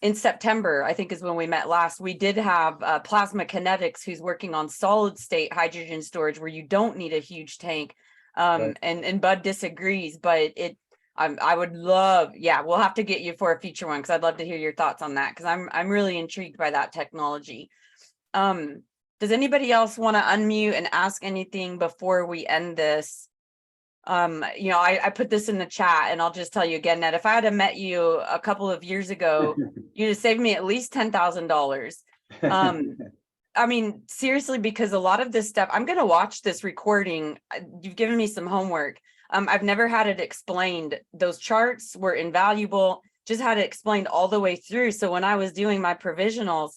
in September, I think is when we met last, we did have Plasma Kinetics, who's working on solid state hydrogen storage where you don't need a huge tank. Right. And Bud disagrees, but I would love, yeah, we'll have to get you for a future one, because I'd love to hear your thoughts on that, because I'm really intrigued by that technology. Does anybody else want to unmute and ask anything before we end this? You know, I put this in the chat, and I'll just tell you again, that if I had met you a couple of years ago, you'd have saved me at least $10,000. I mean, seriously, because a lot of this stuff, I'm going to watch this recording. You've given me some homework. I've never had it explained. Those charts were invaluable, just had it explained all the way through. So when I was doing my provisionals,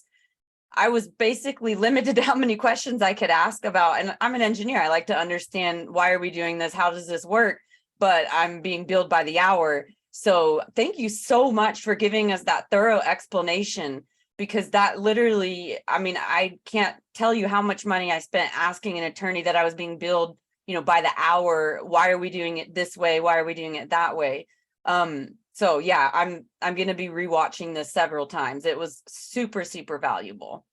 I was basically limited to how many questions I could ask about. And I'm an engineer. I like to understand, why are we doing this? How does this work? But I'm being billed by the hour. So thank you so much for giving us that thorough explanation, because that literally, I mean, I can't tell you how much money I spent asking an attorney that I was being billed, you know, by the hour. Why are we doing it this way? Why are we doing it that way? So yeah, I'm going to be rewatching this several times. It was super, super valuable.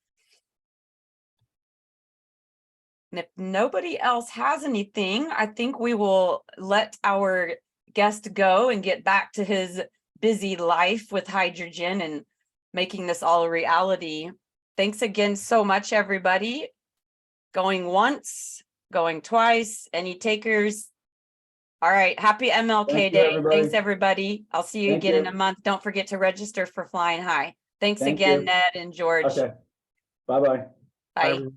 And if nobody else has anything, I think we will let our guest go and get back to his busy life with hydrogen and making this all a reality. Thanks again so much, everybody. Going once, going twice, any takers? All right, happy MLK Day. Everybody. Thanks, everybody. I'll see you again in a month. Don't forget to register for Flying High. Thanks again, Ned and George. Okay. Bye-bye. Bye.